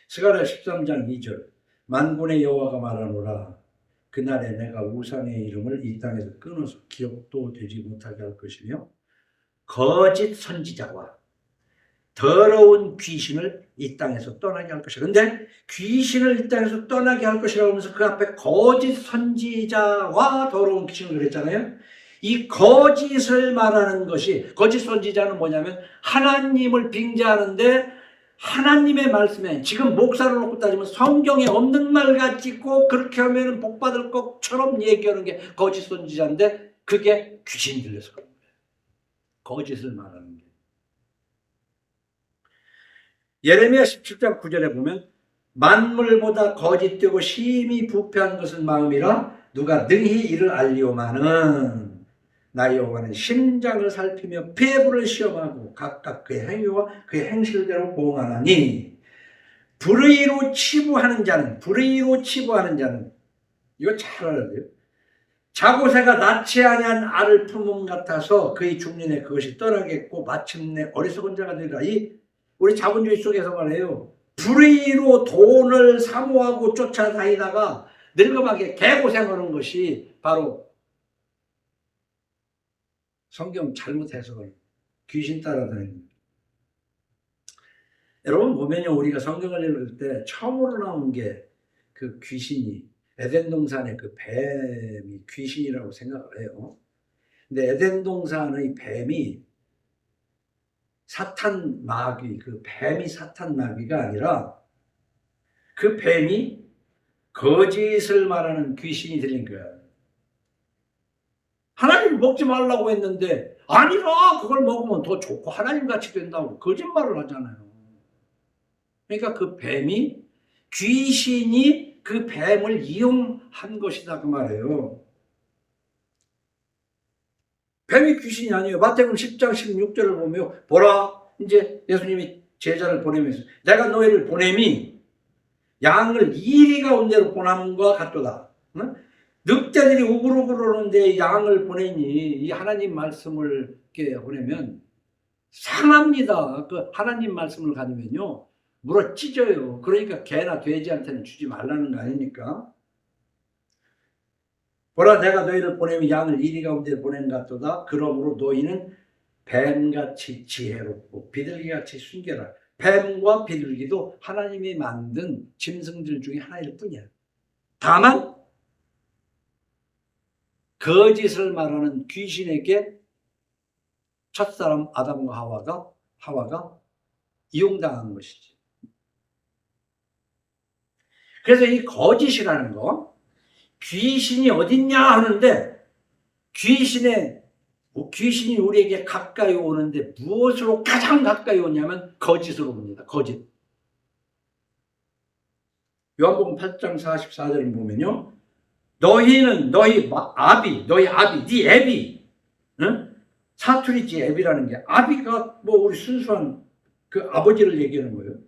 스가랴 13장 2절. 만군의 여호와가 말하노라. 그날에 내가 우상의 이름을 이 땅에서 끊어서 기억도 되지 못하게 할 것이며 거짓 선지자와 더러운 귀신을 이 땅에서 떠나게 할 것이라. 근데 귀신을 이 땅에서 떠나게 할 것이라고 하면서 그 앞에 거짓 선지자와 더러운 귀신을 그랬잖아요. 이 거짓을 말하는 것이, 거짓 선지자는 뭐냐면 하나님을 빙자하는데 하나님의 말씀에, 지금 목사를 놓고 따지면 성경에 없는 말 같이 꼭 그렇게 하면 복 받을 것처럼 얘기하는 게 거짓 선지자인데 그게 귀신이 들려서 그런 거예요. 거짓을 말하는 게. 예레미야 17장 9절에 보면 만물보다 거짓되고 심히 부패한 것은 마음이라 누가 능히 이를 알리오마는 나 여호와는 심장을 살피며 폐부를 시험하고 각각 그의 행위와 그의 행실대로 보응하나니 불의로 치부하는 자는 이거 잘 알아야 돼요. 자고새가 낳지 아니한 알을 품음 같아서 그의 중년에 그것이 떠나겠고 마침내 어리석은 자가 되리라. 이 우리 자본주의 속에서 말해요. 불의로 돈을 사모하고 쫓아다니다가 늙어가게 개고생하는 것이 바로 성경 잘못 해석을 귀신 따라다니는. 여러분 보면요, 우리가 성경을 읽을 때 처음으로 나온 게 그 귀신이 에덴 동산의 그 뱀이 귀신이라고 생각을 해요. 근데 에덴 동산의 뱀이 사탄 마귀, 그 뱀이 사탄 마귀가 아니라 그 뱀이 거짓을 말하는 귀신이 들린 거야. 하나님 먹지 말라고 했는데 아니라 그걸 먹으면 더 좋고 하나님같이 된다고 거짓말을 하잖아요. 그러니까 그 뱀이, 귀신이 그 뱀을 이용한 것이다 그 말이에요. 뱀이 귀신이 아니에요. 마태복음 10장 16절을 보면 보라, 이제 예수님이 제자를 보내면서 내가 너희를 보냄이 양을 이리 가운데로 보냄과 같도다. 응? 늑대들이 우글우글 오는데 양을 보내니 이 하나님 말씀을 이렇게 보내면 상합니다. 그 하나님 말씀을 가지면요 물어 찢어요. 그러니까 개나 돼지한테는 주지 말라는 거 아닙니까? 보라, 내가 너희를 보내면 양을 이리 가운데 보낸 같도다. 그러므로 너희는 뱀같이 지혜롭고 비둘기같이 순결하라. 뱀과 비둘기도 하나님이 만든 짐승들 중에 하나일 뿐이야. 다만 거짓을 말하는 귀신에게 첫사람 아담과 하와가 이용당한 것이지. 그래서 이 거짓이라는 거, 귀신이 어딨냐 하는데 귀신이 우리에게 가까이 오는데 무엇으로 가장 가까이 오냐면 거짓으로 옵니다. 거짓. 요한복음 8장 44절을 보면요, 너희는 너희 아비, 네 애비, 응? 사투리지 애비라는 게, 아비가 뭐 우리 순수한 그 아버지를 얘기하는 거예요.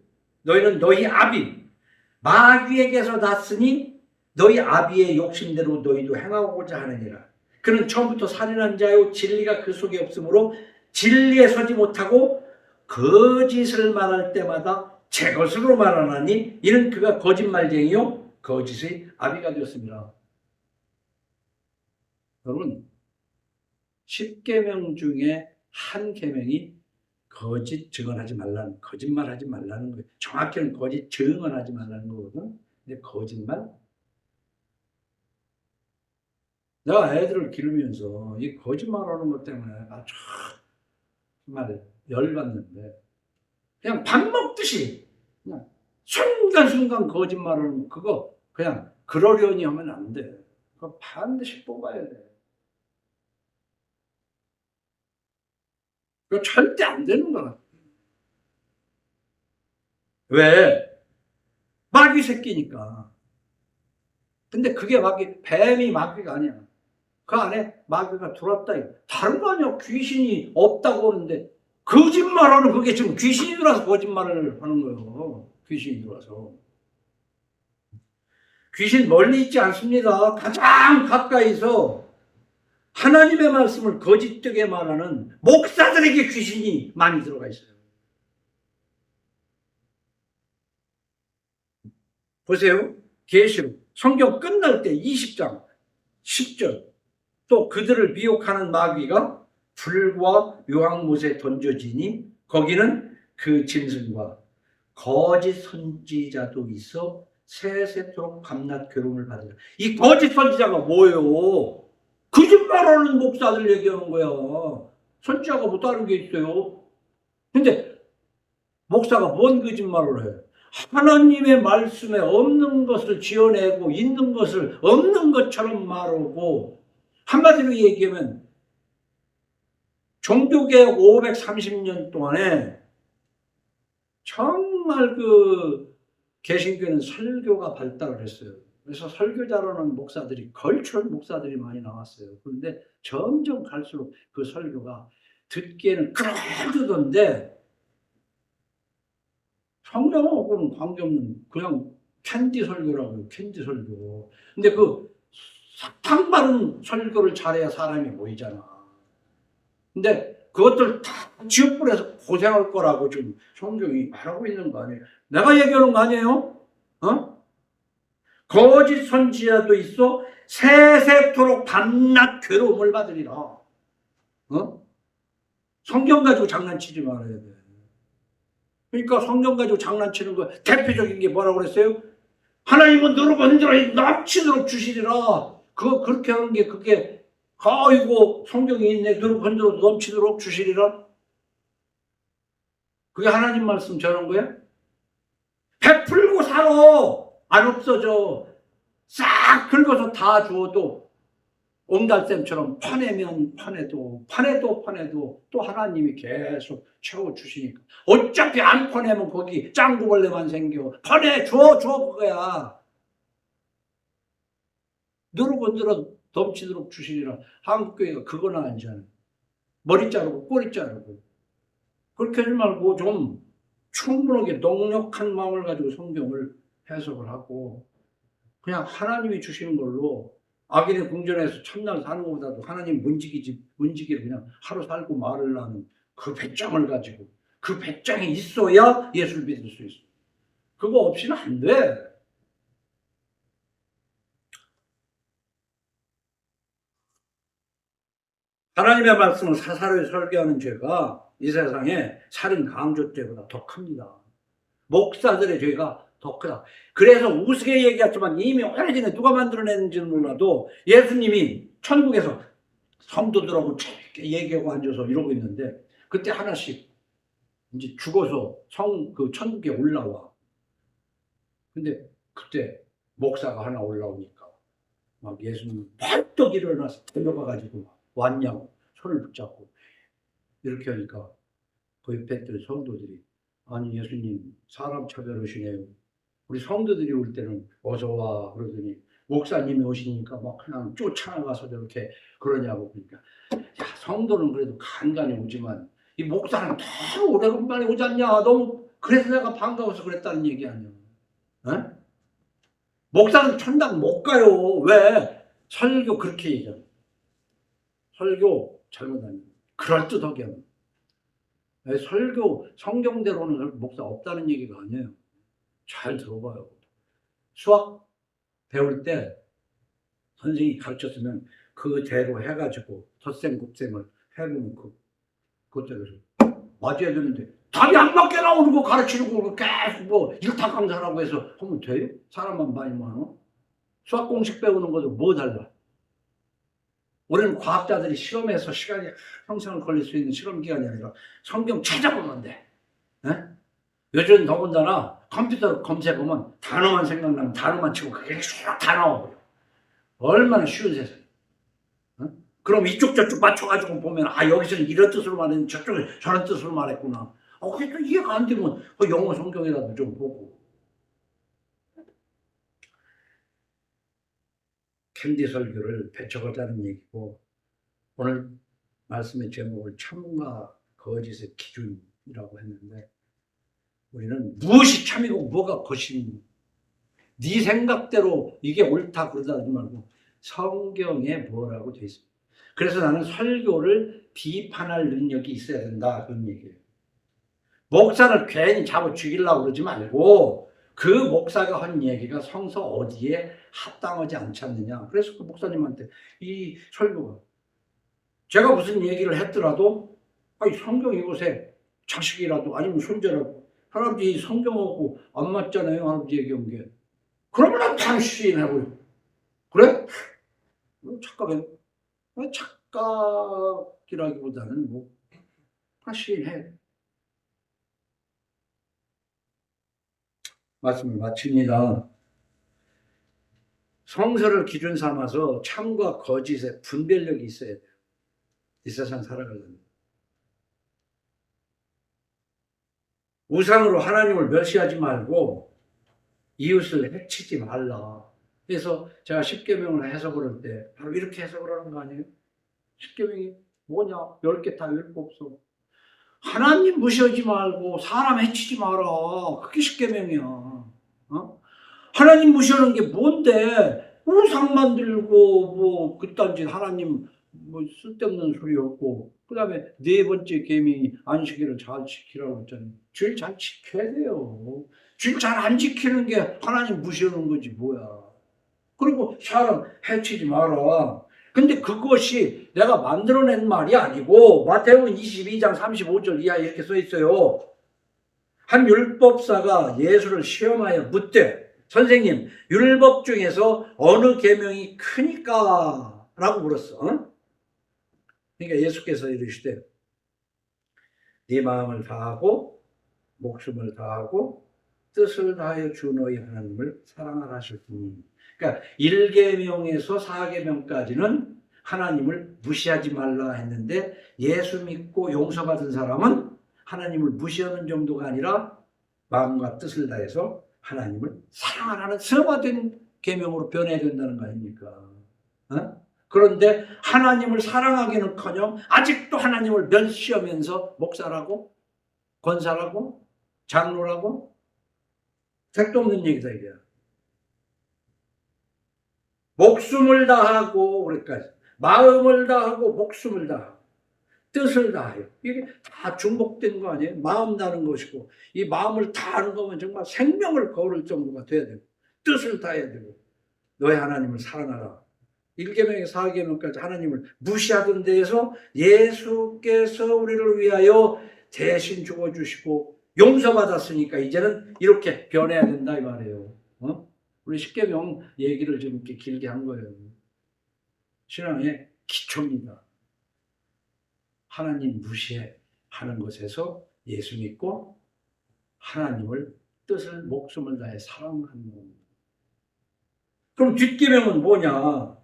너희는 너희 아비 마귀에게서 났으니 너희 아비의 욕심대로 너희도 행하고자 하느니라. 그는 처음부터 살인한 자요 진리가 그 속에 없으므로 진리에 서지 못하고 거짓을 말할 때마다 제 것으로 말하나니 이는 그가 거짓말쟁이요 거짓의 아비가 되었습니다. 여러분, 10계명 중에 한 계명이 거짓 증언하지 말라는, 거짓말하지 말라는 거예요. 정확히는 거짓 증언하지 말라는 거거든. 근데 거짓말? 내가 애들을 기르면서 이 거짓말하는 것 때문에 아주 정말 열받는데, 그냥 밥 먹듯이 그냥 순간순간 거짓말하는 거, 그거 그냥 그러려니 하면 안 돼. 그거 반드시 뽑아야 돼. 그거 절대 안 되는 거야. 왜? 마귀 새끼니까. 근데 그게 뱀이 마귀가 아니야. 그 안에 마귀가 들어왔다. 다른 거 아니야. 귀신이 없다고 하는데 거짓말하는, 그게 지금 귀신이 들어와서 거짓말을 하는 거예요. 귀신이 들어와서. 귀신 멀리 있지 않습니다. 가장 가까이서 하나님의 말씀을 거짓되게 말하는 목사들에게 귀신이 많이 들어가 있어요. 보세요. 계시록 성경 끝날 때 20장 10절 또 그들을 미혹하는 마귀가 불과 유황못에 던져지니 거기는 그 짐승과 거짓 선지자도 있어 세세토록 밤낮 괴로움을 받으라. 이 거짓 선지자가 뭐예요? 거짓말하는 목사들 얘기하는 거야. 선지자가 뭐 다른 게 있어요? 근데 목사가 뭔 거짓말을 해? 하나님의 말씀에 없는 것을 지어내고 있는 것을 없는 것처럼 말하고, 한마디로 얘기하면 종교개혁 530년 동안에 정말 그 개신교는 설교가 발달을 했어요. 그래서 설교자로는 목사들이, 걸출한 목사들이 많이 나왔어요. 그런데 점점 갈수록 그 설교가 듣기에는 그럴듯한데 성경하고는 관계없는 그냥 캔디 설교라고요. 캔디 설교. 근데 그 사탕 바른 설교를 잘해야 사람이 모이잖아. 근데 그것들 다 지옥불에서 고생할 거라고 지금 성경이 말하고 있는 거 아니에요? 내가 얘기하는 거 아니에요? 어? 거짓 선지자도 있어 세세토록 밤낮 괴로움을 받으리라. 어? 성경 가지고 장난치지 말아야 돼. 그러니까 성경 가지고 장난치는 거 대표적인 게 뭐라고 그랬어요? 하나님은 너로 번들어 넘치도록 주시리라. 그렇게 하는 게 그게 아이고 성경에 있네. 너로 번들어 넘치도록 주시리라. 그게 하나님 말씀 전한 거야? 베풀고 살아. 안 없어져. 싹 긁어서 다 주어도 옹달샘처럼 파내면 파내도 또 하나님이 계속 채워주시니까. 어차피 안 파내면 거기 짱구벌레만 생겨. 파내 줘 그거야. 너로 건드려 넘치도록 주시리라. 한국교회가 그거나 아니잖아요. 머리 자르고 꼬리 자르고. 그렇게 하지 말고 좀 충분하게 넉넉한 마음을 가지고 성경을 해석을 하고 그냥 하나님이 주시는 걸로 악인의 궁전에서 첫날 사는 것보다도 하나님 문지기를 그냥 하루 살고 말을 하는 그 배짱을 가지고 그 배짱이 있어야 예수를 믿을 수 있어. 그거 없이는 안 돼. 하나님의 말씀을 사사로이 설교하는 죄가 이 세상에 살인 강조죄보다 더 큽니다. 목사들의 죄가 더 크다. 그래서 우스개 얘기했지만 이미 오래전에 누가 만들어냈는지는 몰라도 예수님이 천국에서 성도들하고 재밌게 얘기하고 앉아서 이러고 있는데 그때 하나씩 이제 죽어서 그 천국에 올라와. 근데 그때 목사가 하나 올라오니까 막 예수님 벌떡 일어나서 달려가가지고 왔냐고 손을 붙잡고 이렇게 하니까 그 옆에 있던 성도들이 아니 예수님 사람 차별하시네요. 우리 성도들이 올 때는 어서 와 그러더니 목사님이 오시니까 막 그냥 쫓아나가서 저렇게 그러냐고. 그러니까 야 성도는 그래도 간간히 오지만 이 목사는 너무 오래간만에 오지 않냐. 너무 그래서 내가 반가워서 그랬다는 얘기 아니야. 어? 목사는 천당 못 가요. 왜? 설교 그렇게 얘기하는. 설교 잘못하면 그럴듯하게 하는. 설교 성경대로는 목사 없다는 얘기가 아니에요. 잘 들어봐요. 수학 배울 때 선생님이 가르쳤으면 그대로 해가지고 덧셈 곱셈을 해보면 그것대로 맞아야 되는데 답이 안 맞게 나오는 거 가르치려고 계속 뭐 일타강사라고 해서 하면 돼요? 사람만 많이 많아? 수학 공식 배우는 것도 뭐 달라? 우리는 과학자들이 실험해서 시간이 평생을 걸릴 수 있는 실험 기간이 아니라 성경 찾아보면 돼. 네? 요즘 더군다나 컴퓨터로 검색하면 단어만 생각나면 단어만 치고 그게 쭉 다 나와버려. 얼마나 쉬운 세상. 어? 그럼 이쪽 저쪽 맞춰가지고 보면 아 여기서는 이런 뜻으로 말했는데 저쪽에 저런 뜻으로 말했구나. 그게 또 이해가 안 되면 그 영어 성경이라도 좀 보고. 캔디 설교를 배척하자는 얘기고 오늘 말씀의 제목을 참과 거짓의 기준이라고 했는데 우리는 무엇이 참이고 뭐가 거짓인 네 생각대로 이게 옳다 그러다 하지 말고 성경에 뭐라고 돼 있습니다. 그래서 나는 설교를 비판할 능력이 있어야 된다 그런 얘기예요. 목사를 괜히 잡아 죽이려고 그러지 말고 그 목사가 한 얘기가 성서 어디에 합당하지 않지 않느냐. 그래서 그 목사님한테 이 설교가 제가 무슨 얘기를 했더라도 아니 성경 이곳에 자식이라도 아니면 손자라도 할아버지 성경하고 안 맞잖아요. 할아버지 얘기한 게. 그러면 난 당신하고요. 그래? 착각해. 착각이라기보다는 뭐 확신해. 말씀을 마칩니다. 성서를 기준 삼아서 참과 거짓의 분별력이 있어야 돼요. 이 세상 살아가려면. 우상으로 하나님을 멸시하지 말고 이웃을 해치지 말라. 그래서 제가 십계명을 해석을 할 때 바로 이렇게 해석을 하는 거 아니에요? 십계명이 뭐냐? 10개 다 율법서. 하나님 무시하지 말고 사람 해치지 마라. 그게 십계명이야. 어? 하나님 무시하는 게 뭔데? 우상 만들고 뭐 그딴 짓 하나님 뭐 쓸데없는 소리였고 그 다음에 네 번째 계명이 안식일을 잘 지키라고 했잖아요. 주일 잘 지켜야 돼요. 주일 잘 안 지키는 게 하나님 무시하는 거지 뭐야. 그리고 사람 해치지 마라. 근데 그것이 내가 만들어낸 말이 아니고 마태복음 22장 35절 이하에 이렇게 써 있어요. 한 율법사가 예수를 시험하여 묻되 선생님 율법 중에서 어느 계명이 크니까? 라고 물었어. 그러니까 예수께서 이르시되 네 마음을 다하고 목숨을 다하고 뜻을 다하여 주 너희 하나님을 사랑하라 하셨더니 그러니까 1계명에서 4계명까지는 하나님을 무시하지 말라 했는데 예수 믿고 용서받은 사람은 하나님을 무시하는 정도가 아니라 마음과 뜻을 다해서 하나님을 사랑하라는 승화된 계명으로 변해야 된다는 거 아닙니까? 그런데 하나님을 사랑하기는커녕 아직도 하나님을 멸시하면서 목사라고 권사라고 장로라고 택도 없는 얘기다 이게. 목숨을 다하고 그러니까 마음을 다하고 목숨을 다하고 뜻을 다하여 이게 다 중복된 거 아니에요? 마음 다하는 것이고 이 마음을 다하는 거면 정말 생명을 거울 정도가 돼야 되고 뜻을 다해야 되고 너의 하나님을 사랑하라. 1계명에서 4계명까지 하나님을 무시하던 데에서 예수께서 우리를 위하여 대신 죽어주시고 용서받았으니까 이제는 이렇게 변해야 된다 이 말이에요. 우리 10계명 얘기를 좀 이렇게 길게 한 거예요. 신앙의 기초입니다. 하나님 무시하는 것에서 예수 믿고 하나님을 뜻을 목숨을 다해 사랑하는 겁니다. 그럼 뒷계명은 뭐냐?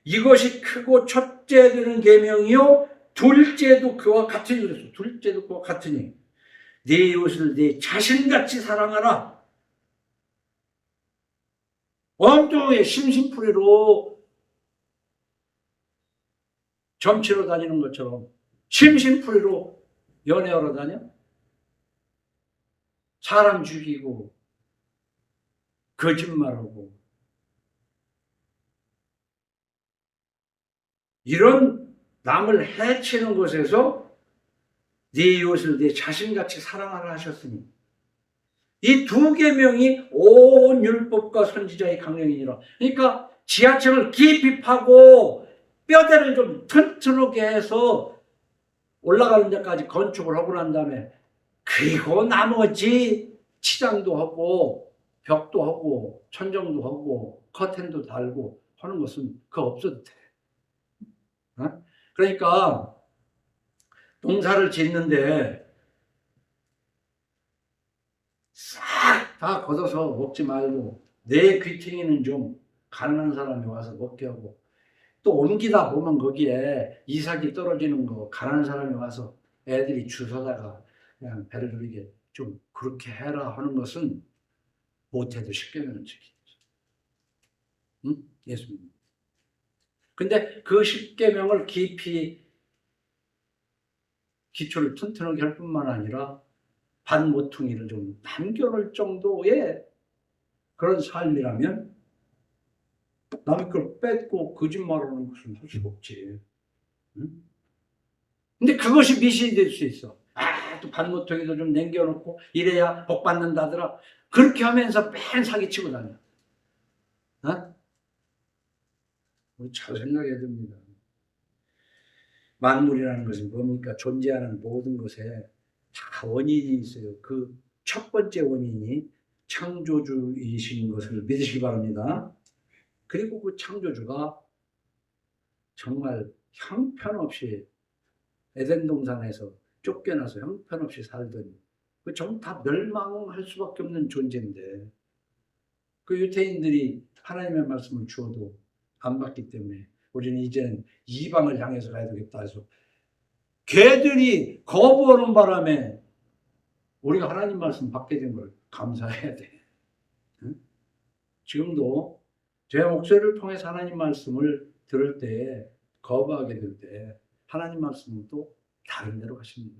이것이 크고 첫째 되는 계명이요 둘째도 그와 같으니 그랬어. 둘째도 그와 같으니 네 이웃을 네 자신같이 사랑하라. 엉뚱하게 심심풀이로 점치러 다니는 것처럼 심심풀이로 연애하러 다녀? 사람 죽이고 거짓말하고 이런 남을 해치는 것에서 네 이웃을 네 자신같이 사랑하라 하셨으니 이 두 계명이 온 율법과 선지자의 강령이니라. 그러니까 지하층을 깊이 파고 뼈대를 좀 튼튼하게 해서 올라가는 데까지 건축을 하고 난 다음에 그리고 나머지 치장도 하고 벽도 하고 천정도 하고 커튼도 달고 하는 것은 그거 없어도 돼. 그러니까 농사를 짓는데 싹 다 걷어서 먹지 말고 내 귀퉁이는 좀 가난한 사람이 와서 먹게 하고 또 옮기다 보면 거기에 이삭이 떨어지는 거 가난한 사람이 와서 애들이 주워다가 그냥 배를 누리게 좀 그렇게 해라 하는 것은 못해도 십계명은 지키죠. 응? 예수님. 근데 그 십계명을 깊이 기초를 튼튼하게 할 뿐만 아니라 반모퉁이를 좀 남겨놓을 정도의 그런 삶이라면 남의 걸 뺏고 거짓말하는 것은 할 수가 없지. 응? 근데 그것이 미신이 될 수 있어. 또 반모퉁이도 좀 남겨놓고 이래야 복 받는다더라. 그렇게 하면서 맨 사기치고 다녀. 어? 우리 잘 생각해야 됩니다. 만물이라는 것은 뭡니까? 존재하는 모든 것에 다 원인이 있어요. 그 첫 번째 원인이 창조주이신 것을 믿으시기 바랍니다. 그리고 그 창조주가 정말 형편없이 에덴 동산에서 쫓겨나서 형편없이 살던 그 전부 다 멸망할 수밖에 없는 존재인데 그 유태인들이 하나님의 말씀을 주어도 안 받기 때문에 우리는 이제는 이방을 향해서 가야 되겠다 해서 걔들이 거부하는 바람에 우리가 하나님 말씀 받게 된 걸 감사해야 돼. 응? 지금도 제 목소리를 통해서 하나님 말씀을 들을 때 거부하게 될 때 하나님 말씀은 또 다른 데로 가십니다.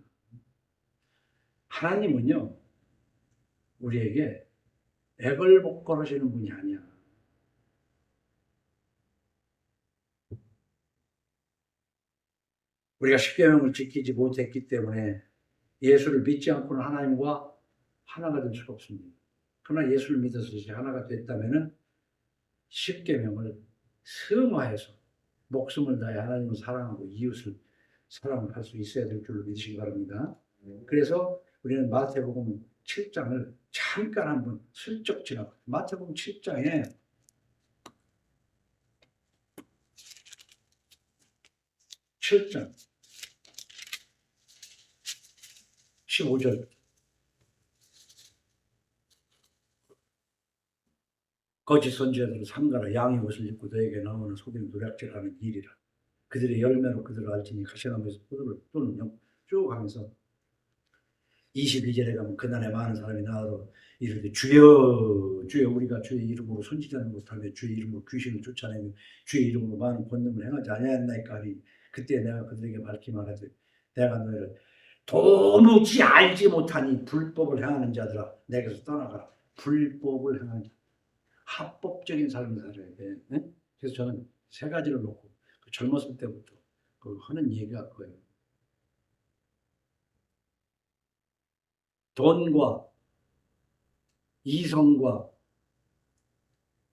하나님은요 우리에게 애걸복걸하시는 분이 아니야. 우리가 십계명을 지키지 못했기 때문에 예수를 믿지 않고는 하나님과 하나가 될 수가 없습니다. 그러나 예수를 믿어서 이제 하나가 됐다면은 십계명을 승화해서 목숨을 다해 하나님을 사랑하고 이웃을 사랑할 수 있어야 될 줄로 믿으시기 바랍니다. 그래서 우리는 마태복음 7장을 잠깐 한번 슬쩍 지나가. 마태복음 7장에 7장 15절 거짓 선지자들은 삼가라 양의 옷을 입고 너에게 나오는 속이는 노략질하는 일이라. 그들의 열매로 그들을 알지니 가시나무에서 포도를 또는 쭉 하면서 22절에 가면 그날에 많은 사람이 나와서 이르되 주여 주여 우리가 주의 이름으로 선지자는 못하며 주의 이름으로 귀신을 쫓아내며 주의 이름으로 많은 권능을 행하지 아니하였나이까 하니 그때 내가 그들에게 밝히 말하되 내가 너희를 도무지 알지 못하니 불법을 행하는 자들아 내게서 떠나가라. 불법을 행하는 자 합법적인 삶을 살아야 돼. 네? 그래서 저는 세 가지를 놓고 젊었을 때부터 하는 얘기가 그거예요. 돈과 이성과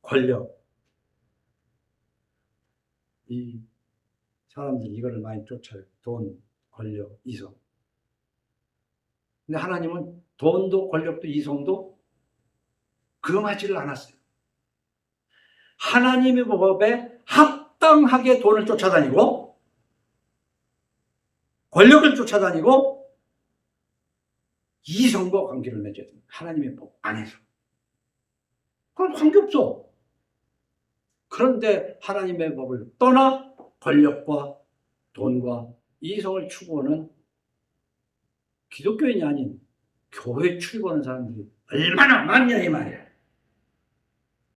권력, 이 사람들이 이거를 많이 쫓아요. 돈, 권력, 이성. 근데 하나님은 돈도 권력도 이성도 금하지를 않았어요. 하나님의 법에 합당하게 돈을 쫓아다니고 권력을 쫓아다니고 이성과 관계를 맺어야 됩니다. 하나님의 법 안에서. 그건 관계없어. 그런데 하나님의 법을 떠나 권력과 돈과 이성을 추구하는 기독교인이 아닌 교회 출입하는 사람들이 얼마나 많냐 이 말이야.